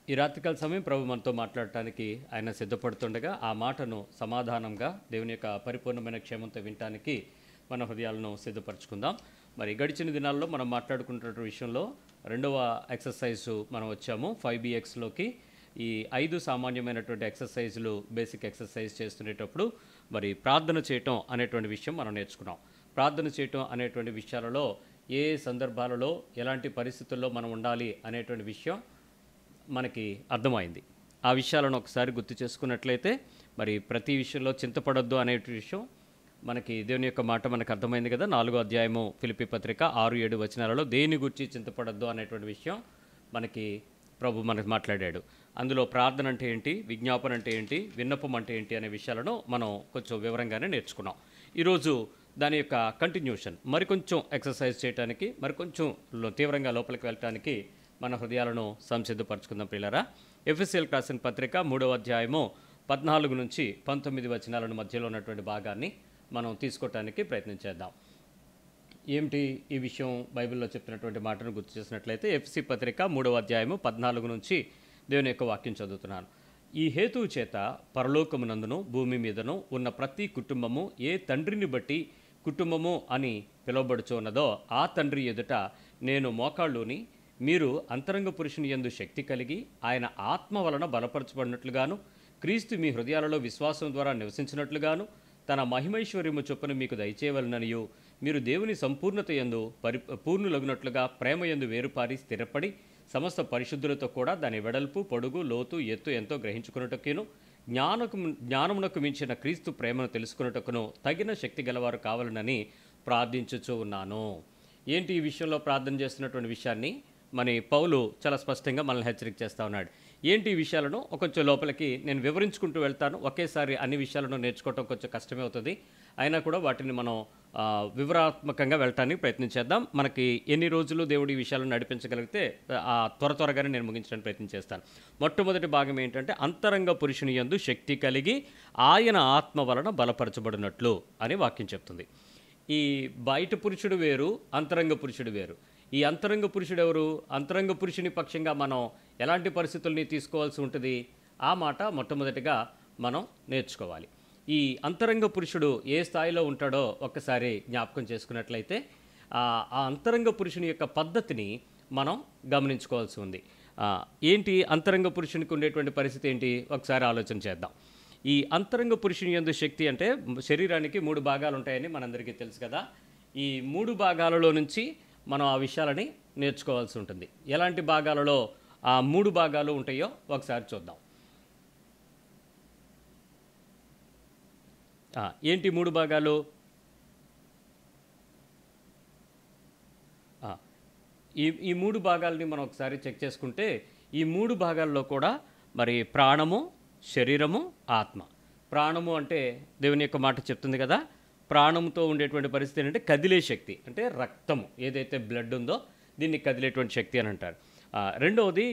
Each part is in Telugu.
ఈ రాత్రికాల సమయం ప్రభు మనతో మాట్లాడటానికి ఆయన సిద్ధపడుతుండగా ఆ మాటను సమాధానంగా దేవుని యొక్క పరిపూర్ణమైన క్షేమంతో వినటానికి మన హృదయాలను సిద్ధపరచుకుందాం. మరి గడిచిన దినాల్లో మనం మాట్లాడుకుంటున్న విషయంలో రెండవ ఎక్సర్సైజు మనం వచ్చాము 5BXలోకి. ఈ 5 సామాన్యమైనటువంటి ఎక్సర్సైజులు బేసిక్ ఎక్సర్సైజ్ చేస్తునేటప్పుడు మరి ప్రార్థన చేయటం అనేటువంటి విషయం మనం నేర్చుకున్నాం. ప్రార్థన చేయటం అనేటువంటి విషయాలలో ఏ సందర్భాలలో ఎలాంటి పరిస్థితుల్లో మనం ఉండాలి అనేటువంటి విషయం మనకి అర్థమైంది. ఆ విషయాలను ఒకసారి గుర్తు చేసుకున్నట్లయితే మరి ప్రతి విషయంలో చింతపడొద్దు అనే విషయం మనకి దేవుని యొక్క మాట మనకు అర్థమైంది కదా. 4వ అధ్యాయము ఫిలిప్పీ పత్రిక 6-7 వచనాలలో దేని గురించి చింతపడొద్దు అనేటువంటి విషయం మనకి ప్రభు మనకు మాట్లాడాడు. అందులో ప్రార్థన అంటే ఏంటి, విజ్ఞాపన అంటే ఏంటి, విన్నపం అంటే ఏంటి అనే విషయాలను మనం కొంచెం వివరంగానే నేర్చుకున్నాం. ఈరోజు దాని యొక్క కంటిన్యూషన్ మరికొంచెం ఎక్సర్సైజ్ చేయడానికి, మరికొంచెం తీవ్రంగా లోపలికి వెళ్ళటానికి మన హృదయాలను సంసిద్ధపరచుకుందాం ప్రియులారా. ఎఫెసీయులకు రాసిన పత్రిక 3వ అధ్యాయము 14 నుంచి 19 వచనాలను మధ్యలో ఉన్నటువంటి భాగాన్ని మనం తీసుకోవటానికి ప్రయత్నం చేద్దాం. ఏమిటి ఈ విషయం బైబిల్లో చెప్పినటువంటి మాటను గుర్తు చేసినట్లయితే ఎఫెసీ పత్రిక 3వ అధ్యాయము 14 నుంచి దేవుని యొక్క వాక్యం చదువుతున్నాను. ఈ హేతువు చేత పరలోకమునందును భూమి మీదను ఉన్న ప్రతి కుటుంబము ఏ తండ్రిని బట్టి కుటుంబము అని పిలువబడుచున్నదో ఆ తండ్రి ఎదుట నేను మోకాళ్ళుని మీరు అంతరంగ పురుషుని యందు శక్తి కలిగి ఆయన ఆత్మ వలన బలపరచబడినట్లుగాను క్రీస్తు మీ హృదయాలలో విశ్వాసం ద్వారా నివసించినట్లుగాను తన మహిమైశ్వర్యము చొప్పున మీకు దయచేయవలననియు మీరు దేవుని సంపూర్ణత యందు పూర్ణులగునట్లుగా ప్రేమ యందు వేరుపారి స్థిరపడి సమస్త పరిశుద్ధులతో కూడా దాని వెడల్పు పొడుగు లోతు ఎత్తు ఎంతో గ్రహించుకున్నటకును జ్ఞానమునకు మించిన క్రీస్తు ప్రేమను తెలుసుకున్నటకును తగిన శక్తి గలవారు కావాలనని ప్రార్థించుచూ ఉన్నాను. ఏంటి ఈ విషయంలో ప్రార్థన చేస్తున్నటువంటి విషయాన్ని మన పౌలు చాలా స్పష్టంగా మనల్ని హెచ్చరిక చేస్తూ ఉన్నాడు. ఏంటి ఈ విషయాలను కొంచెం లోపలికి నేను వివరించుకుంటూ వెళ్తాను. ఒకేసారి అన్ని విషయాలను నేర్చుకోవటం కొంచెం కష్టమే అవుతుంది. అయినా కూడా వాటిని మనం వివరాత్మకంగా వెళ్ళటానికి ప్రయత్నం చేద్దాం. మనకి ఎన్ని రోజులు దేవుడి ఈ విషయాలను నడిపించగలిగితే త్వరగానే నేను ముగించడానికి ప్రయత్నం చేస్తాను. మొట్టమొదటి భాగం ఏంటంటే అంతరంగ పురుషుని యందు శక్తి కలిగి ఆయన ఆత్మ వలన బలపరచబడినట్లు అని వాక్యం చెప్తుంది. ఈ బయట పురుషుడు వేరు, అంతరంగ పురుషుడు వేరు. ఈ అంతరంగ పురుషుడు ఎవరు? అంతరంగ పురుషుని పక్షంగా మనం ఎలాంటి పరిస్థితుల్ని తీసుకోవాల్సి ఉంటుంది? ఆ మాట మొట్టమొదటిగా మనం నేర్చుకోవాలి. ఈ అంతరంగ పురుషుడు ఏ స్థాయిలో ఉంటాడో ఒక్కసారి జ్ఞాపకం చేసుకున్నట్లయితే ఆ అంతరంగ పురుషుని యొక్క పద్ధతిని మనం గమనించుకోవాల్సి ఉంది. ఏంటి అంతరంగ పురుషునికి ఉండేటువంటి పరిస్థితి ఏంటి ఒకసారి ఆలోచన చేద్దాం. ఈ అంతరంగ పురుషుని యందు శక్తి అంటే శరీరానికి 3 భాగాలు ఉంటాయని మనందరికీ తెలుసు కదా. ఈ 3 భాగాలలో నుంచి మనం ఆ విషయాలని నేర్చుకోవాల్సి ఉంటుంది. ఎలాంటి భాగాలలో ఆ 3 భాగాలు ఉంటాయో ఒకసారి చూద్దాం. ఏంటి 3 భాగాలు? ఈ 3 భాగాలని మనం ఒకసారి చెక్ చేసుకుంటే ఈ 3 భాగాల్లో కూడా మరి ప్రాణము, శరీరము, ఆత్మ. ప్రాణము అంటే దేవుని యొక్క మాట చెప్తుంది కదా. ప్రాణంతో ఉండేటువంటి పరిస్థితి ఏంటంటే కదిలే శక్తి, అంటే రక్తము ఏదైతే బ్లడ్ ఉందో దీన్ని కదిలేటువంటి శక్తి అని అంటారు. రెండవది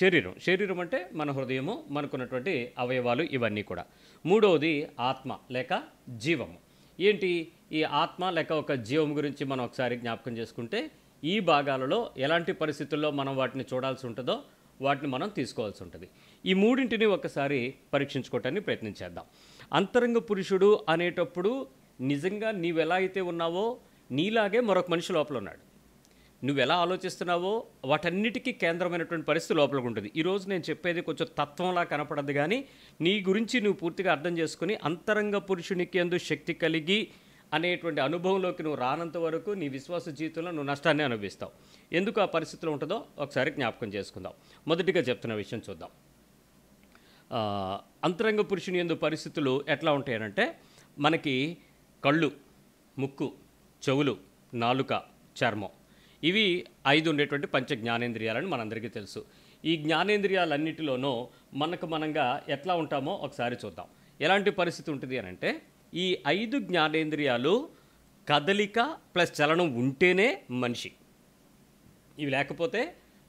శరీరం. శరీరం అంటే మన హృదయము, మనకున్నటువంటి అవయవాలు ఇవన్నీ కూడా. మూడవది ఆత్మ లేక జీవము. ఏంటి ఈ ఆత్మ లేక ఒక జీవం గురించి మనం ఒకసారి జ్ఞాపకం చేసుకుంటే ఈ భాగాలలో ఎలాంటి పరిస్థితుల్లో మనం వాటిని చూడాల్సి ఉంటుందో వాటిని మనం తీసుకోవాల్సి ఉంటుంది. ఈ మూడింటిని ఒకసారి పరీక్షించుకోవటానికి ప్రయత్నం చేద్దాం. అంతరంగ పురుషుడు అనేటప్పుడు నిజంగా నీవెలా అయితే ఉన్నావో నీలాగే మరొక మనిషి లోపల ఉన్నాడు. నువ్వెలా ఆలోచిస్తున్నావో వాటన్నిటికీ కేంద్రమైనటువంటి పరిస్థితి లోపలికి ఉంటుంది. ఈరోజు నేను చెప్పేది కొంచెం తత్వంలా కనపడదు, కానీ నీ గురించి నువ్వు పూర్తిగా అర్థం చేసుకుని అంతరంగ పురుషునికి యందు శక్తి కలిగి అనేటువంటి అనుభవంలోకి నువ్వు రానంత వరకు నీ విశ్వాస జీవితంలో నువ్వు నష్టాన్ని అనుభవిస్తావు. ఎందుకు ఆ పరిస్థితిలో ఉంటుందో ఒకసారి జ్ఞాపకం చేసుకుందాం. మొదటిగా చెప్తున్న విషయం చూద్దాం. అంతరంగ పురుషుని యందు పరిస్థితులు ఎట్లా ఉంటాయనంటే మనకి కళ్ళు, ముక్కు, చెవులు, నాలుక, చర్మం, ఇవి 5 ఉండేటువంటి పంచ జ్ఞానేంద్రియాలని మనందరికీ తెలుసు. ఈ జ్ఞానేంద్రియాలన్నిటిలోనూ మనంగా ఎట్లా ఉంటామో ఒకసారి చూద్దాం. ఎలాంటి పరిస్థితి ఉంటుంది అని అంటే ఈ 5 జ్ఞానేంద్రియాలు కదలిక ప్లస్ చలనం ఉంటేనే మనిషి. ఇవి లేకపోతే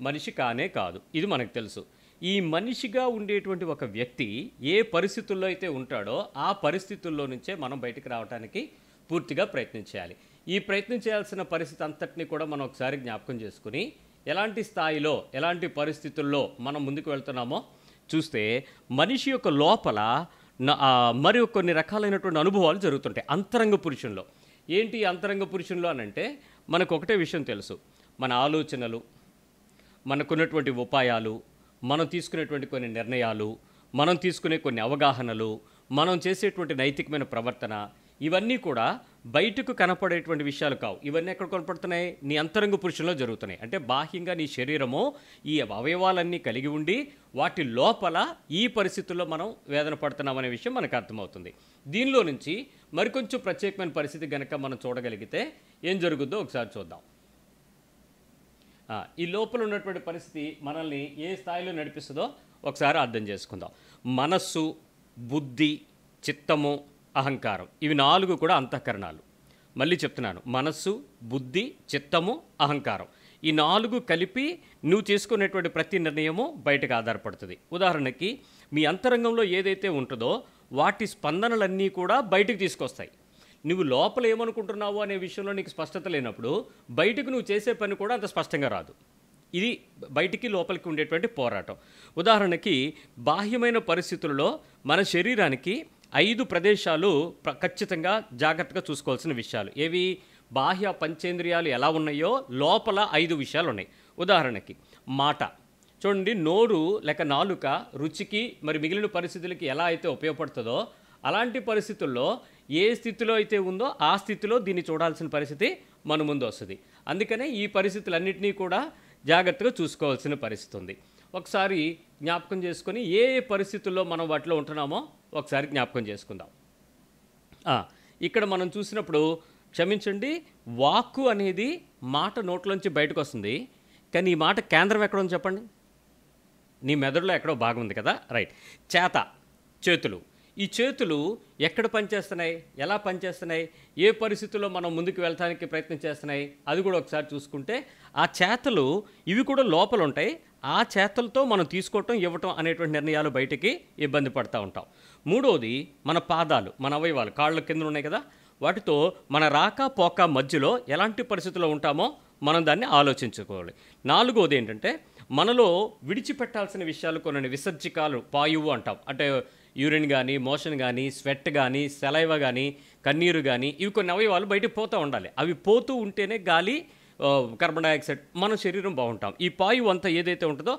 మనిషి కానే కాదు. ఇది మనకు తెలుసు. ఈ మనిషిగా ఉండేటువంటి ఒక వ్యక్తి ఏ పరిస్థితుల్లో అయితే ఉంటాడో ఆ పరిస్థితుల్లో నుంచే మనం బయటికి రావడానికి పూర్తిగా ప్రయత్నం చేయాలి. ఈ ప్రయత్నం చేయాల్సిన పరిస్థితి అంతటిని కూడా మనం ఒకసారి జ్ఞాపకం చేసుకుని ఎలాంటి స్థాయిలో ఎలాంటి పరిస్థితుల్లో మనం ముందుకు వెళ్తున్నామో చూస్తే మనిషి యొక్క లోపల మరి కొన్ని రకాలైనటువంటి అనుభవాలు జరుగుతుంటాయి అంతరంగ పురుషుల్లో. ఏంటి అంతరంగ పురుషుల్లో అని అంటే మనకు ఒకటే విషయం తెలుసు, మన ఆలోచనలు, మనకున్నటువంటి ఉపాయాలు, మనం తీసుకునేటువంటి కొన్ని నిర్ణయాలు, మనం తీసుకునే కొన్ని అవగాహనలు, మనం చేసేటువంటి నైతికమైన ప్రవర్తన, ఇవన్నీ కూడా బయటకు కనపడేటువంటి విషయాలు కావు. ఇవన్నీ ఎక్కడ కనపడుతున్నాయి? నీ అంతరంగ పురుషుల్లో జరుగుతున్నాయి. అంటే బాహ్యంగా నీ శరీరము ఈ అవయవాలన్నీ కలిగి ఉండి వాటి లోపల ఈ పరిస్థితుల్లో మనం వేదన పడుతున్నామనే విషయం మనకు అర్థమవుతుంది. దీనిలో నుంచి మరికొంచెం ప్రత్యేకమైన పరిస్థితి కనుక మనం చూడగలిగితే ఏం జరుగుద్దో ఒకసారి చూద్దాం. ఈ లోపల ఉన్నటువంటి పరిస్థితి మనల్ని ఏ స్థాయిలో నడిపిస్తుందో ఒకసారి అర్థం చేసుకుందాం. మనస్సు, బుద్ధి, చిత్తము, అహంకారం, ఇవి 4 కూడా అంతఃకరణాలు. మళ్ళీ చెప్తున్నాను, మనస్సు, బుద్ధి, చిత్తము, అహంకారం, ఈ 4 కలిపి నువ్వు చేసుకునేటువంటి ప్రతి నిర్ణయము బయటకు ఆధారపడుతుంది. ఉదాహరణకి మీ అంతరంగంలో ఏదైతే ఉంటుందో వాటి స్పందనలన్నీ కూడా బయటకు తీసుకొస్తాయి. నువ్వు లోపల ఏమనుకుంటున్నావు అనే విషయంలో నీకు స్పష్టత లేనప్పుడు బయటకు నువ్వు చేసే పని కూడా అంత స్పష్టంగా రాదు. ఇది బయటికి లోపలికి ఉండేటువంటి పోరాటం. ఉదాహరణకి బాహ్యమైన పరిస్థితుల్లో మన శరీరానికి 5 ప్రదేశాలు ఖచ్చితంగా జాగ్రత్తగా చూసుకోవాల్సిన విషయాలు ఏవి? బాహ్య పంచేంద్రియాలు ఎలా ఉన్నాయో లోపల 5 విషయాలు ఉన్నాయి. ఉదాహరణకి మాట చూడండి, నోరు లేక నాలుక రుచికి మరి మిగిలిన పరిస్థితులకి ఎలా అయితే ఉపయోగపడుతుందో అలాంటి పరిస్థితుల్లో ఏ స్థితిలో అయితే ఉందో ఆ స్థితిలో దీన్ని చూడాల్సిన పరిస్థితి మన ముందు వస్తుంది. అందుకనే ఈ పరిస్థితులన్నింటినీ కూడా జాగ్రత్తగా చూసుకోవాల్సిన పరిస్థితి ఉంది. ఒకసారి జ్ఞాపకం చేసుకొని ఏ పరిస్థితుల్లో మనం వాటిలో ఉంటున్నామో ఒకసారి జ్ఞాపకం చేసుకుందాం. ఇక్కడ మనం చూసినప్పుడు క్షమించండి, వాక్కు అనేది మాట నోట్లోంచి బయటకు వస్తుంది, కానీ ఈ మాట కేంద్రం ఎక్కడో చెప్పండి. నీ మెదడులో ఎక్కడో భాగం ఉంది కదా, రైట్. చేతులు, ఈ చేతులు ఎక్కడ పనిచేస్తున్నాయి, ఎలా పనిచేస్తున్నాయి, ఏ పరిస్థితుల్లో మనం ముందుకు వెళ్ళడానికి ప్రయత్నం చేస్తున్నాయి, అది కూడా ఒకసారి చూసుకుంటే ఆ చేతలు ఇవి కూడా లోపల ఉంటాయి. ఆ చేతలతో మనం తీసుకోవటం, ఇవ్వటం అనేటువంటి నిర్ణయాలు బయటికి ఇబ్బంది పడుతూ ఉంటాం. మూడోది మన పాదాలు, మన అవయవాలు, కాళ్ళ కింద ఉన్నాయి కదా, వాటితో మన రాక పోక మధ్యలో ఎలాంటి పరిస్థితుల్లో ఉంటామో మనం దాన్ని ఆలోచించుకోవాలి. నాలుగోది ఏంటంటే మనలో విడిచిపెట్టాల్సిన విషయాలు కొన్ని విసర్జికాలు, పాయువు అంటాం. అంటే యూరిన్ కానీ, మోషన్ కానీ, స్వెట్ కానీ, సెలైవ కానీ, కన్నీరు కానీ, ఇవి కొన్ని అవయవాలు బయటకు పోతూ ఉండాలి. అవి పోతూ ఉంటేనే గాలి, కార్బన్ డైఆక్సైడ్, మన శరీరం బాగుంటాం. ఈ పాయువు అంతా ఏదైతే ఉంటుందో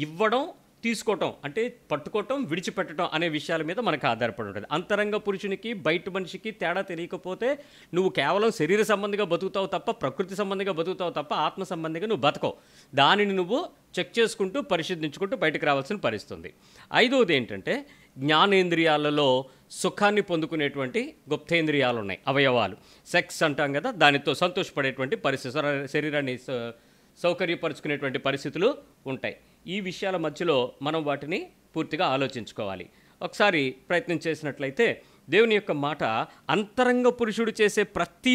ఇవ్వడం, తీసుకోవటం, అంటే పట్టుకోవటం, విడిచిపెట్టడం అనే విషయాల మీద మనకు ఆధారపడి ఉంటుంది. అంతరంగ పురుషునికి బయట మనిషికి తేడా తెలియకపోతే నువ్వు కేవలం శరీర సంబంధిగా బతుకుతావు తప్ప, ప్రకృతి సంబంధిగా బతుకుతావు తప్ప, ఆత్మ సంబంధిగా నువ్వు బతకవు. దానిని నువ్వు చెక్ చేసుకుంటూ పరిశీలించుకుంటూ బయటకు రావాల్సిన పరిస్థితుంది. ఐదవది ఏంటంటే జ్ఞానేంద్రియాలలో సుఖాన్ని పొందుకునేటువంటి గుప్తేంద్రియాలు ఉన్నాయి, అవయవాలు. సెక్స్ అంటాం కదా, దానితో సంతోషపడేటువంటి పరిస్థితి, శరీరాన్ని సౌకర్యపరుచుకునేటువంటి పరిస్థితులు ఉంటాయి. ఈ విషయాల మధ్యలో మనం వాటిని పూర్తిగా ఆలోచించుకోవాలి. ఒకసారి ప్రయత్నం చేసినట్లయితే దేవుని యొక్క మాట అంతరంగ పురుషుడు చేసే ప్రతి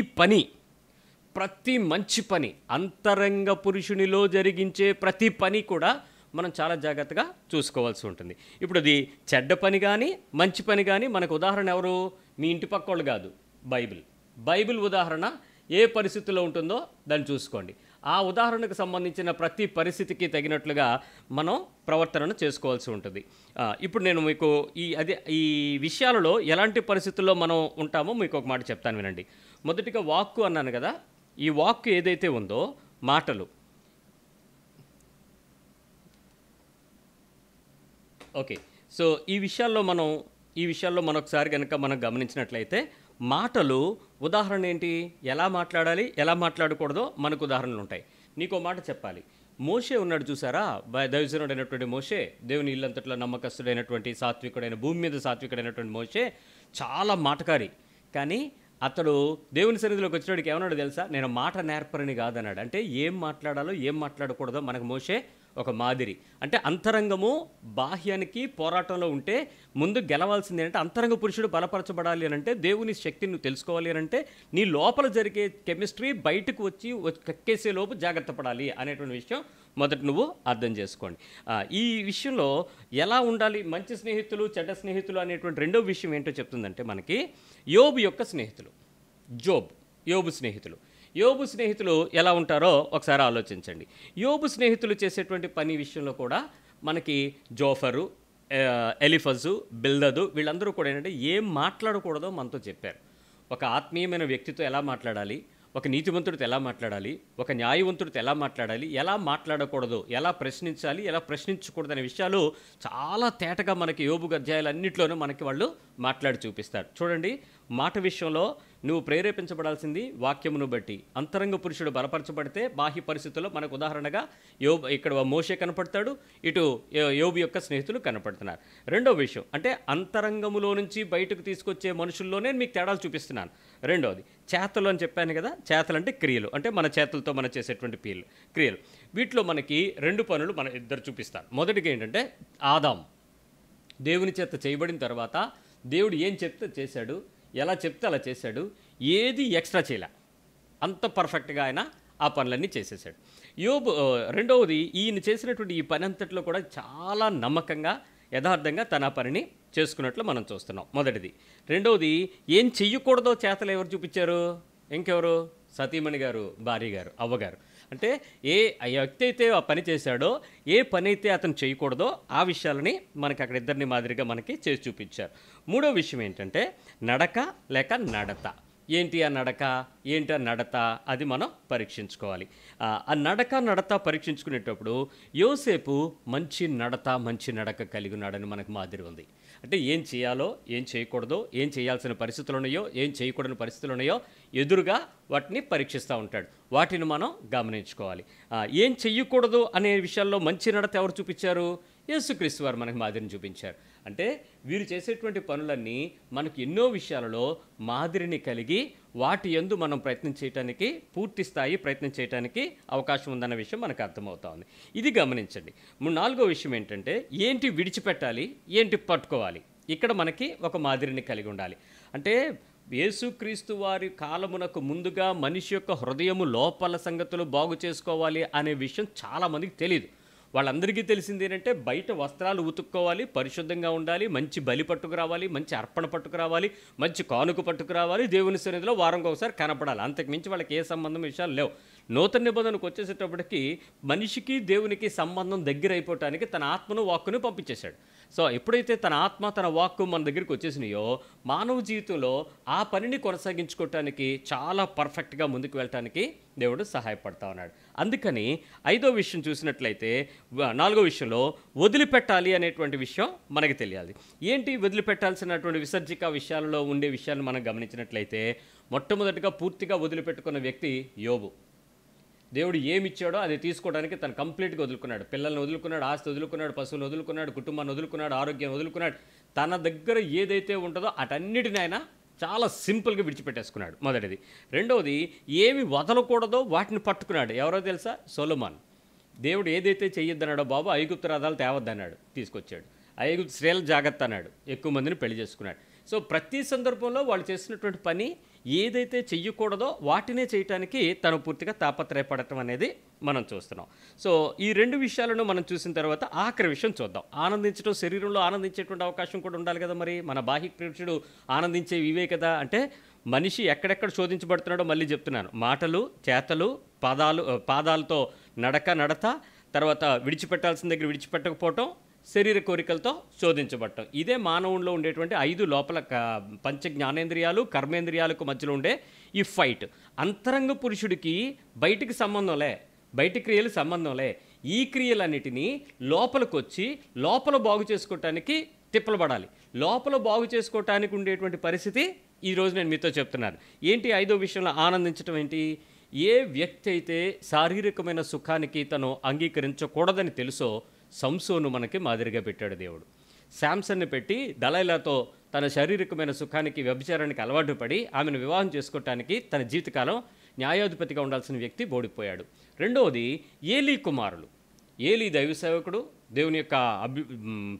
మంచి పని, అంతరంగ పురుషునిలో జరిగించే ప్రతి పని కూడా మనం చాలా జాగ్రత్తగా చూసుకోవాల్సి ఉంటుంది. ఇప్పుడు అది చెడ్డ పని కానీ మంచి పని కానీ మనకు ఉదాహరణ ఎవరు? మీ ఇంటి పక్క వాళ్ళు కాదు, బైబిల్ ఉదాహరణ ఏ పరిస్థితుల్లో ఉంటుందో దాన్ని చూసుకోండి. ఆ ఉదాహరణకు సంబంధించిన ప్రతి పరిస్థితికి తగినట్లుగా మనం ప్రవర్తనను చేసుకోవాల్సి ఉంటుంది. ఇప్పుడు నేను మీకు ఈ విషయాలలో ఎలాంటి పరిస్థితుల్లో మనం ఉంటామో మీకు ఒక మాట చెప్తాను, వినండి. మొదటిగా వాక్కు అన్నాను కదా, ఈ వాక్కు ఏదైతే ఉందో మాటలు, ఓకే. సో ఈ విషయాల్లో మనం ఒకసారి కనుక మనం గమనించినట్లయితే మాటలు ఉదాహరణ ఏంటి, ఎలా మాట్లాడాలి, ఎలా మాట్లాడకూడదో మనకు ఉదాహరణలు ఉంటాయి. నీకు మాట చెప్పాలి. మోషే ఉన్నాడు చూసారా, దైవజనుడైనటువంటి మోషే, దేవుని ఇల్లంతట్లో నమ్మకస్తుడైనటువంటి సాత్వికుడైన, భూమి మీద సాత్వికుడైనటువంటి మోషే చాలా మాటకారి. కానీ అతడు దేవుని సన్నిధిలోకి వచ్చినడికి ఏమన్నాడు తెలుసా? నేను మాట నేర్పరని కాదన్నాడు. అంటే ఏం మాట్లాడాలో ఏం మాట్లాడకూడదో మనకు మోషే ఒక మాదిరి. అంటే అంతరంగము బాహ్యానికి పోరాటంలో ఉంటే ముందు గెలవాల్సింది ఏంటంటే అంతరంగ పురుషుడు బలపరచబడాలి అని అంటే, దేవుని శక్తిని నువ్వు తెలుసుకోవాలి అని అంటే నీ లోపల జరిగే కెమిస్ట్రీ బయటకు వచ్చి కక్కేసే లోపు జాగ్రత్త పడాలి అనేటువంటి విషయం మొదట నువ్వు అర్థం చేసుకోండి. ఈ విషయంలో ఎలా ఉండాలి, మంచి స్నేహితులు చెడ్డ స్నేహితులు అనేటువంటి రెండో విషయం ఏంటో చెప్తుందంటే మనకి యోబు యొక్క స్నేహితులు, యోబు స్నేహితులు. యోబు స్నేహితులు ఎలా ఉంటారో ఒకసారి ఆలోచించండి. యోబు స్నేహితులు చేసేటువంటి పని విషయంలో కూడా మనకి జోఫరు, ఎలిఫజు, బిల్దదు వీళ్ళందరూ కూడా ఏంటంటే ఏం మాట్లాడకూడదో మనతో చెప్పారు. ఒక ఆత్మీయమైన వ్యక్తితో ఎలా మాట్లాడాలి, ఒక నీతివంతుడితో ఎలా మాట్లాడాలి, ఒక న్యాయవంతుడితో ఎలా మాట్లాడాలి, ఎలా మాట్లాడకూడదు, ఎలా ప్రశ్నించాలి, ఎలా ప్రశ్నించకూడదు అనే విషయాలు చాలా తేటగా మనకి యోబు అధ్యాయాలన్నింటిలోనూ మనకి వాళ్ళు మాట్లాడి చూపిస్తారు. చూడండి, మాట విషయంలో నువ్వు ప్రేరేపించబడాల్సింది వాక్యమును బట్టి. అంతరంగ పురుషుడు బలపరచబడితే బాహ్య పరిస్థితుల్లో మనకు ఉదాహరణగా ఇక్కడ మోషే కనపడతాడు, ఇటు యోబు యొక్క స్నేహితులు కనపడుతున్నారు. రెండో విషయం అంటే అంతరంగములో నుంచి బయటకు తీసుకొచ్చే మనుషుల్లోనే మీకు తేడాలు చూపిస్తున్నాను. రెండోది చేతలు అని చెప్పాను కదా, చేతలు అంటే క్రియలు, అంటే మన చేతులతో మనం చేసేటువంటి క్రియలు. వీటిలో మనకి రెండు పనులు మన ఇద్దరు చూపిస్తాను. మొదటిగా ఏంటంటే ఆదాం దేవుని చేత చేయబడిన తర్వాత దేవుడు ఏం చెప్తే చేశాడు, ఎలా చెప్తే అలా చేశాడు, ఏది ఎక్స్ట్రా చేయలే, అంత పర్ఫెక్ట్గా ఆయన ఆ పనులన్నీ చేసేసాడు. రెండవది ఈయన చేసినటువంటి ఈ పని అంతట్లో కూడా చాలా నమ్మకంగా యథార్థంగా తన పనిని చేసుకున్నట్లు మనం చూస్తున్నాం. మొదటిది. రెండవది, ఏం చెయ్యకూడదో చేతలు ఎవరు చూపించారు? ఇంకెవరు? సతీమణి గారు, భార్య గారు, అవ్వగారు. అంటే ఏ వ్యక్తి అయితే ఆ పని చేశాడో, ఏ పని అయితే అతను చేయకూడదో ఆ విషయాలని మనకి అక్కడ ఇద్దరిని మాదిరిగా మనకి చేసి చూపించారు. మూడో విషయం ఏంటంటే నడక లేక నడత. ఏంటి ఆ నడక, ఏంటి ఆ నడత, అది మనం పరీక్షించుకోవాలి. ఆ నడత పరీక్షించుకునేటప్పుడు యోసేపు మంచి నడక కలిగి ఉన్నాడని మనకు మాదిరి ఉంది. అంటే ఏం చేయాలో, ఏం చేయకూడదో, ఏం చేయాల్సిన పరిస్థితులు ఉన్నాయో, ఏం చేయకూడని పరిస్థితులు ఉన్నాయో ఎదురుగా వాటిని పరీక్షిస్తూ ఉంటాడు. వాటిని మనం గమనించుకోవాలి. ఏం చెయ్యకూడదు అనే విషయాల్లో మంచి నడత ఎవరు చూపించారు? యేసుక్రీస్తు వారు మనకు మాదిరిని చూపించారు. అంటే వీరు చేసేటువంటి పనులన్నీ మనకు ఎన్నో విషయాలలో మాదిరిని కలిగి వాటి యందు మనం ప్రయత్నం చేయడానికి, పూర్తి స్థాయి ప్రయత్నం చేయడానికి అవకాశం ఉందన్న విషయం మనకు అర్థమవుతా ఉంది. ఇది గమనించండి. నాలుగో విషయం ఏంటంటే ఏంటి విడిచిపెట్టాలి, ఏంటి పట్టుకోవాలి. ఇక్కడ మనకి ఒక మాదిరిని కలిగి ఉండాలి. అంటే యేసుక్రీస్తు వారి కాలమునకు ముందుగా మనిషి యొక్క హృదయము లోపల సంగతులు బాగు చేసుకోవాలి అనే విషయం చాలామందికి తెలియదు. వాళ్ళందరికీ తెలిసింది ఏంటంటే బయట వస్త్రాలు ఉతుక్కోవాలి, పరిశుద్ధంగా ఉండాలి, మంచి బలి పట్టుకురావాలి, మంచి అర్పణ పట్టుకురావాలి, మంచి కానుక పట్టుకురావాలి, దేవుని సన్నిధిలో వారంకి ఒకసారి కనపడాలి. అంతకుమించి వాళ్ళకి ఏ సంబంధం విషయాలు లేవు. నూతన నిబంధనకు వచ్చేసేటప్పటికి మనిషికి దేవునికి సంబంధం దగ్గర అయిపోవటానికి తన ఆత్మను వాక్కును పంపించేశాడు. సో ఎప్పుడైతే తన ఆత్మ తన వాక్కు మన దగ్గరికి వచ్చేసినాయో మానవ జీవితంలో ఆ పనిని కొనసాగించుకోవటానికి చాలా పర్ఫెక్ట్గా ముందుకు వెళ్ళటానికి దేవుడు సహాయపడతా ఉన్నాడు. అందుకని ఐదో విషయం చూసినట్లయితే నాలుగో విషయంలో వదిలిపెట్టాలి అనేటువంటి విషయం మనకి తెలియాలి. ఏంటి వదిలిపెట్టాల్సినటువంటి విసర్జిక విషయాలలో ఉండే విషయాన్ని మనం గమనించినట్లయితే మొట్టమొదటిగా పూర్తిగా వదిలిపెట్టుకున్న వ్యక్తి యోబు. దేవుడు ఏమిచ్చాడో అది తీసుకోవడానికి తను కంప్లీట్గా వదులుకున్నాడు. పిల్లల్ని వదులుకున్నాడు, ఆస్తి వదులుకున్నాడు, పశువులు వదులుకున్నాడు, కుటుంబాన్ని వదులుకున్నాడు, ఆరోగ్యం వదులుకున్నాడు. తన దగ్గర ఏదైతే ఉంటుందో అటన్నిటిని ఆయన చాలా సింపుల్గా విడిచిపెట్టేసుకున్నాడు. మొదటిది. రెండవది, ఏమి వదలకూడదో వాటిని పట్టుకున్నాడు. ఎవరో తెలుసా? సొలొమోన్. దేవుడు ఏదైతే చెయ్యొద్దన్నాడో, బాబు ఐగుప్తు రథాలు తేవద్దన్నాడు, తీసుకొచ్చాడు. ఐగుప్తు స్త్రీల జాగ్రత్త అన్నాడు, ఎక్కువ మందిని పెళ్లి చేసుకున్నాడు. సో ప్రతి సందర్భంలో వాళ్ళు చేసినటువంటి పని ఏదైతే చెయ్యకూడదో వాటినే చేయటానికి తను పూర్తిగా తాపత్రయపడటం అనేది మనం చూస్తున్నాం. సో ఈ రెండు విషయాలను మనం చూసిన తర్వాత ఆఖరి విషయం చూద్దాం. ఆనందించడం, శరీరంలో ఆనందించేటువంటి అవకాశం కూడా ఉండాలి కదా. మరి మన బాహ్య పురుషుడు ఆనందించే ఇవే కదా. అంటే మనిషి ఎక్కడెక్కడ శోధించబడుతున్నాడో మళ్ళీ చెప్తున్నాను. మాటలు, చేతలు, పాదాలతో నడత, తర్వాత విడిచిపెట్టాల్సిన దగ్గర విడిచిపెట్టకపోవటం, శరీర కోరికలతో శోధించబడటం. ఇదే మానవుల్లో ఉండేటువంటి 5 లోపల పంచ జ్ఞానేంద్రియాలు, కర్మేంద్రియాలకు మధ్యలో ఉండే ఈ ఫైట్. అంతరంగ పురుషుడికి బయటికి సంబంధంలే, బయటి క్రియలు సంబంధంలే. ఈ క్రియలన్నిటినీ లోపలికి వచ్చి లోపల బాగు చేసుకోవటానికి తిప్పలు పడాలి. లోపల బాగు చేసుకోవటానికి ఉండేటువంటి పరిస్థితి ఈరోజు నేను మీతో చెప్తున్నాను. ఏంటి 5వ విషయంలో ఆనందించటం ఏంటి? ఏ వ్యక్తి అయితే శారీరకమైన సుఖానికి తను అంగీకరించకూడదని తెలుసో సంసోను మనకి మాదిరిగా పెట్టాడు దేవుడు. శాంసన్ని పెట్టి దలైలాతో తన శారీరకమైన సుఖానికి, వ్యభిచారానికి అలవాటు పడి ఆమెను వివాహం చేసుకోవటానికి తన జీవితకాలం న్యాయాధిపతిగా ఉండాల్సిన వ్యక్తి ఓడిపోయాడు. రెండవది, ఏలీ కుమారులు. ఏలీ దైవ సేవకుడు, దేవుని యొక్క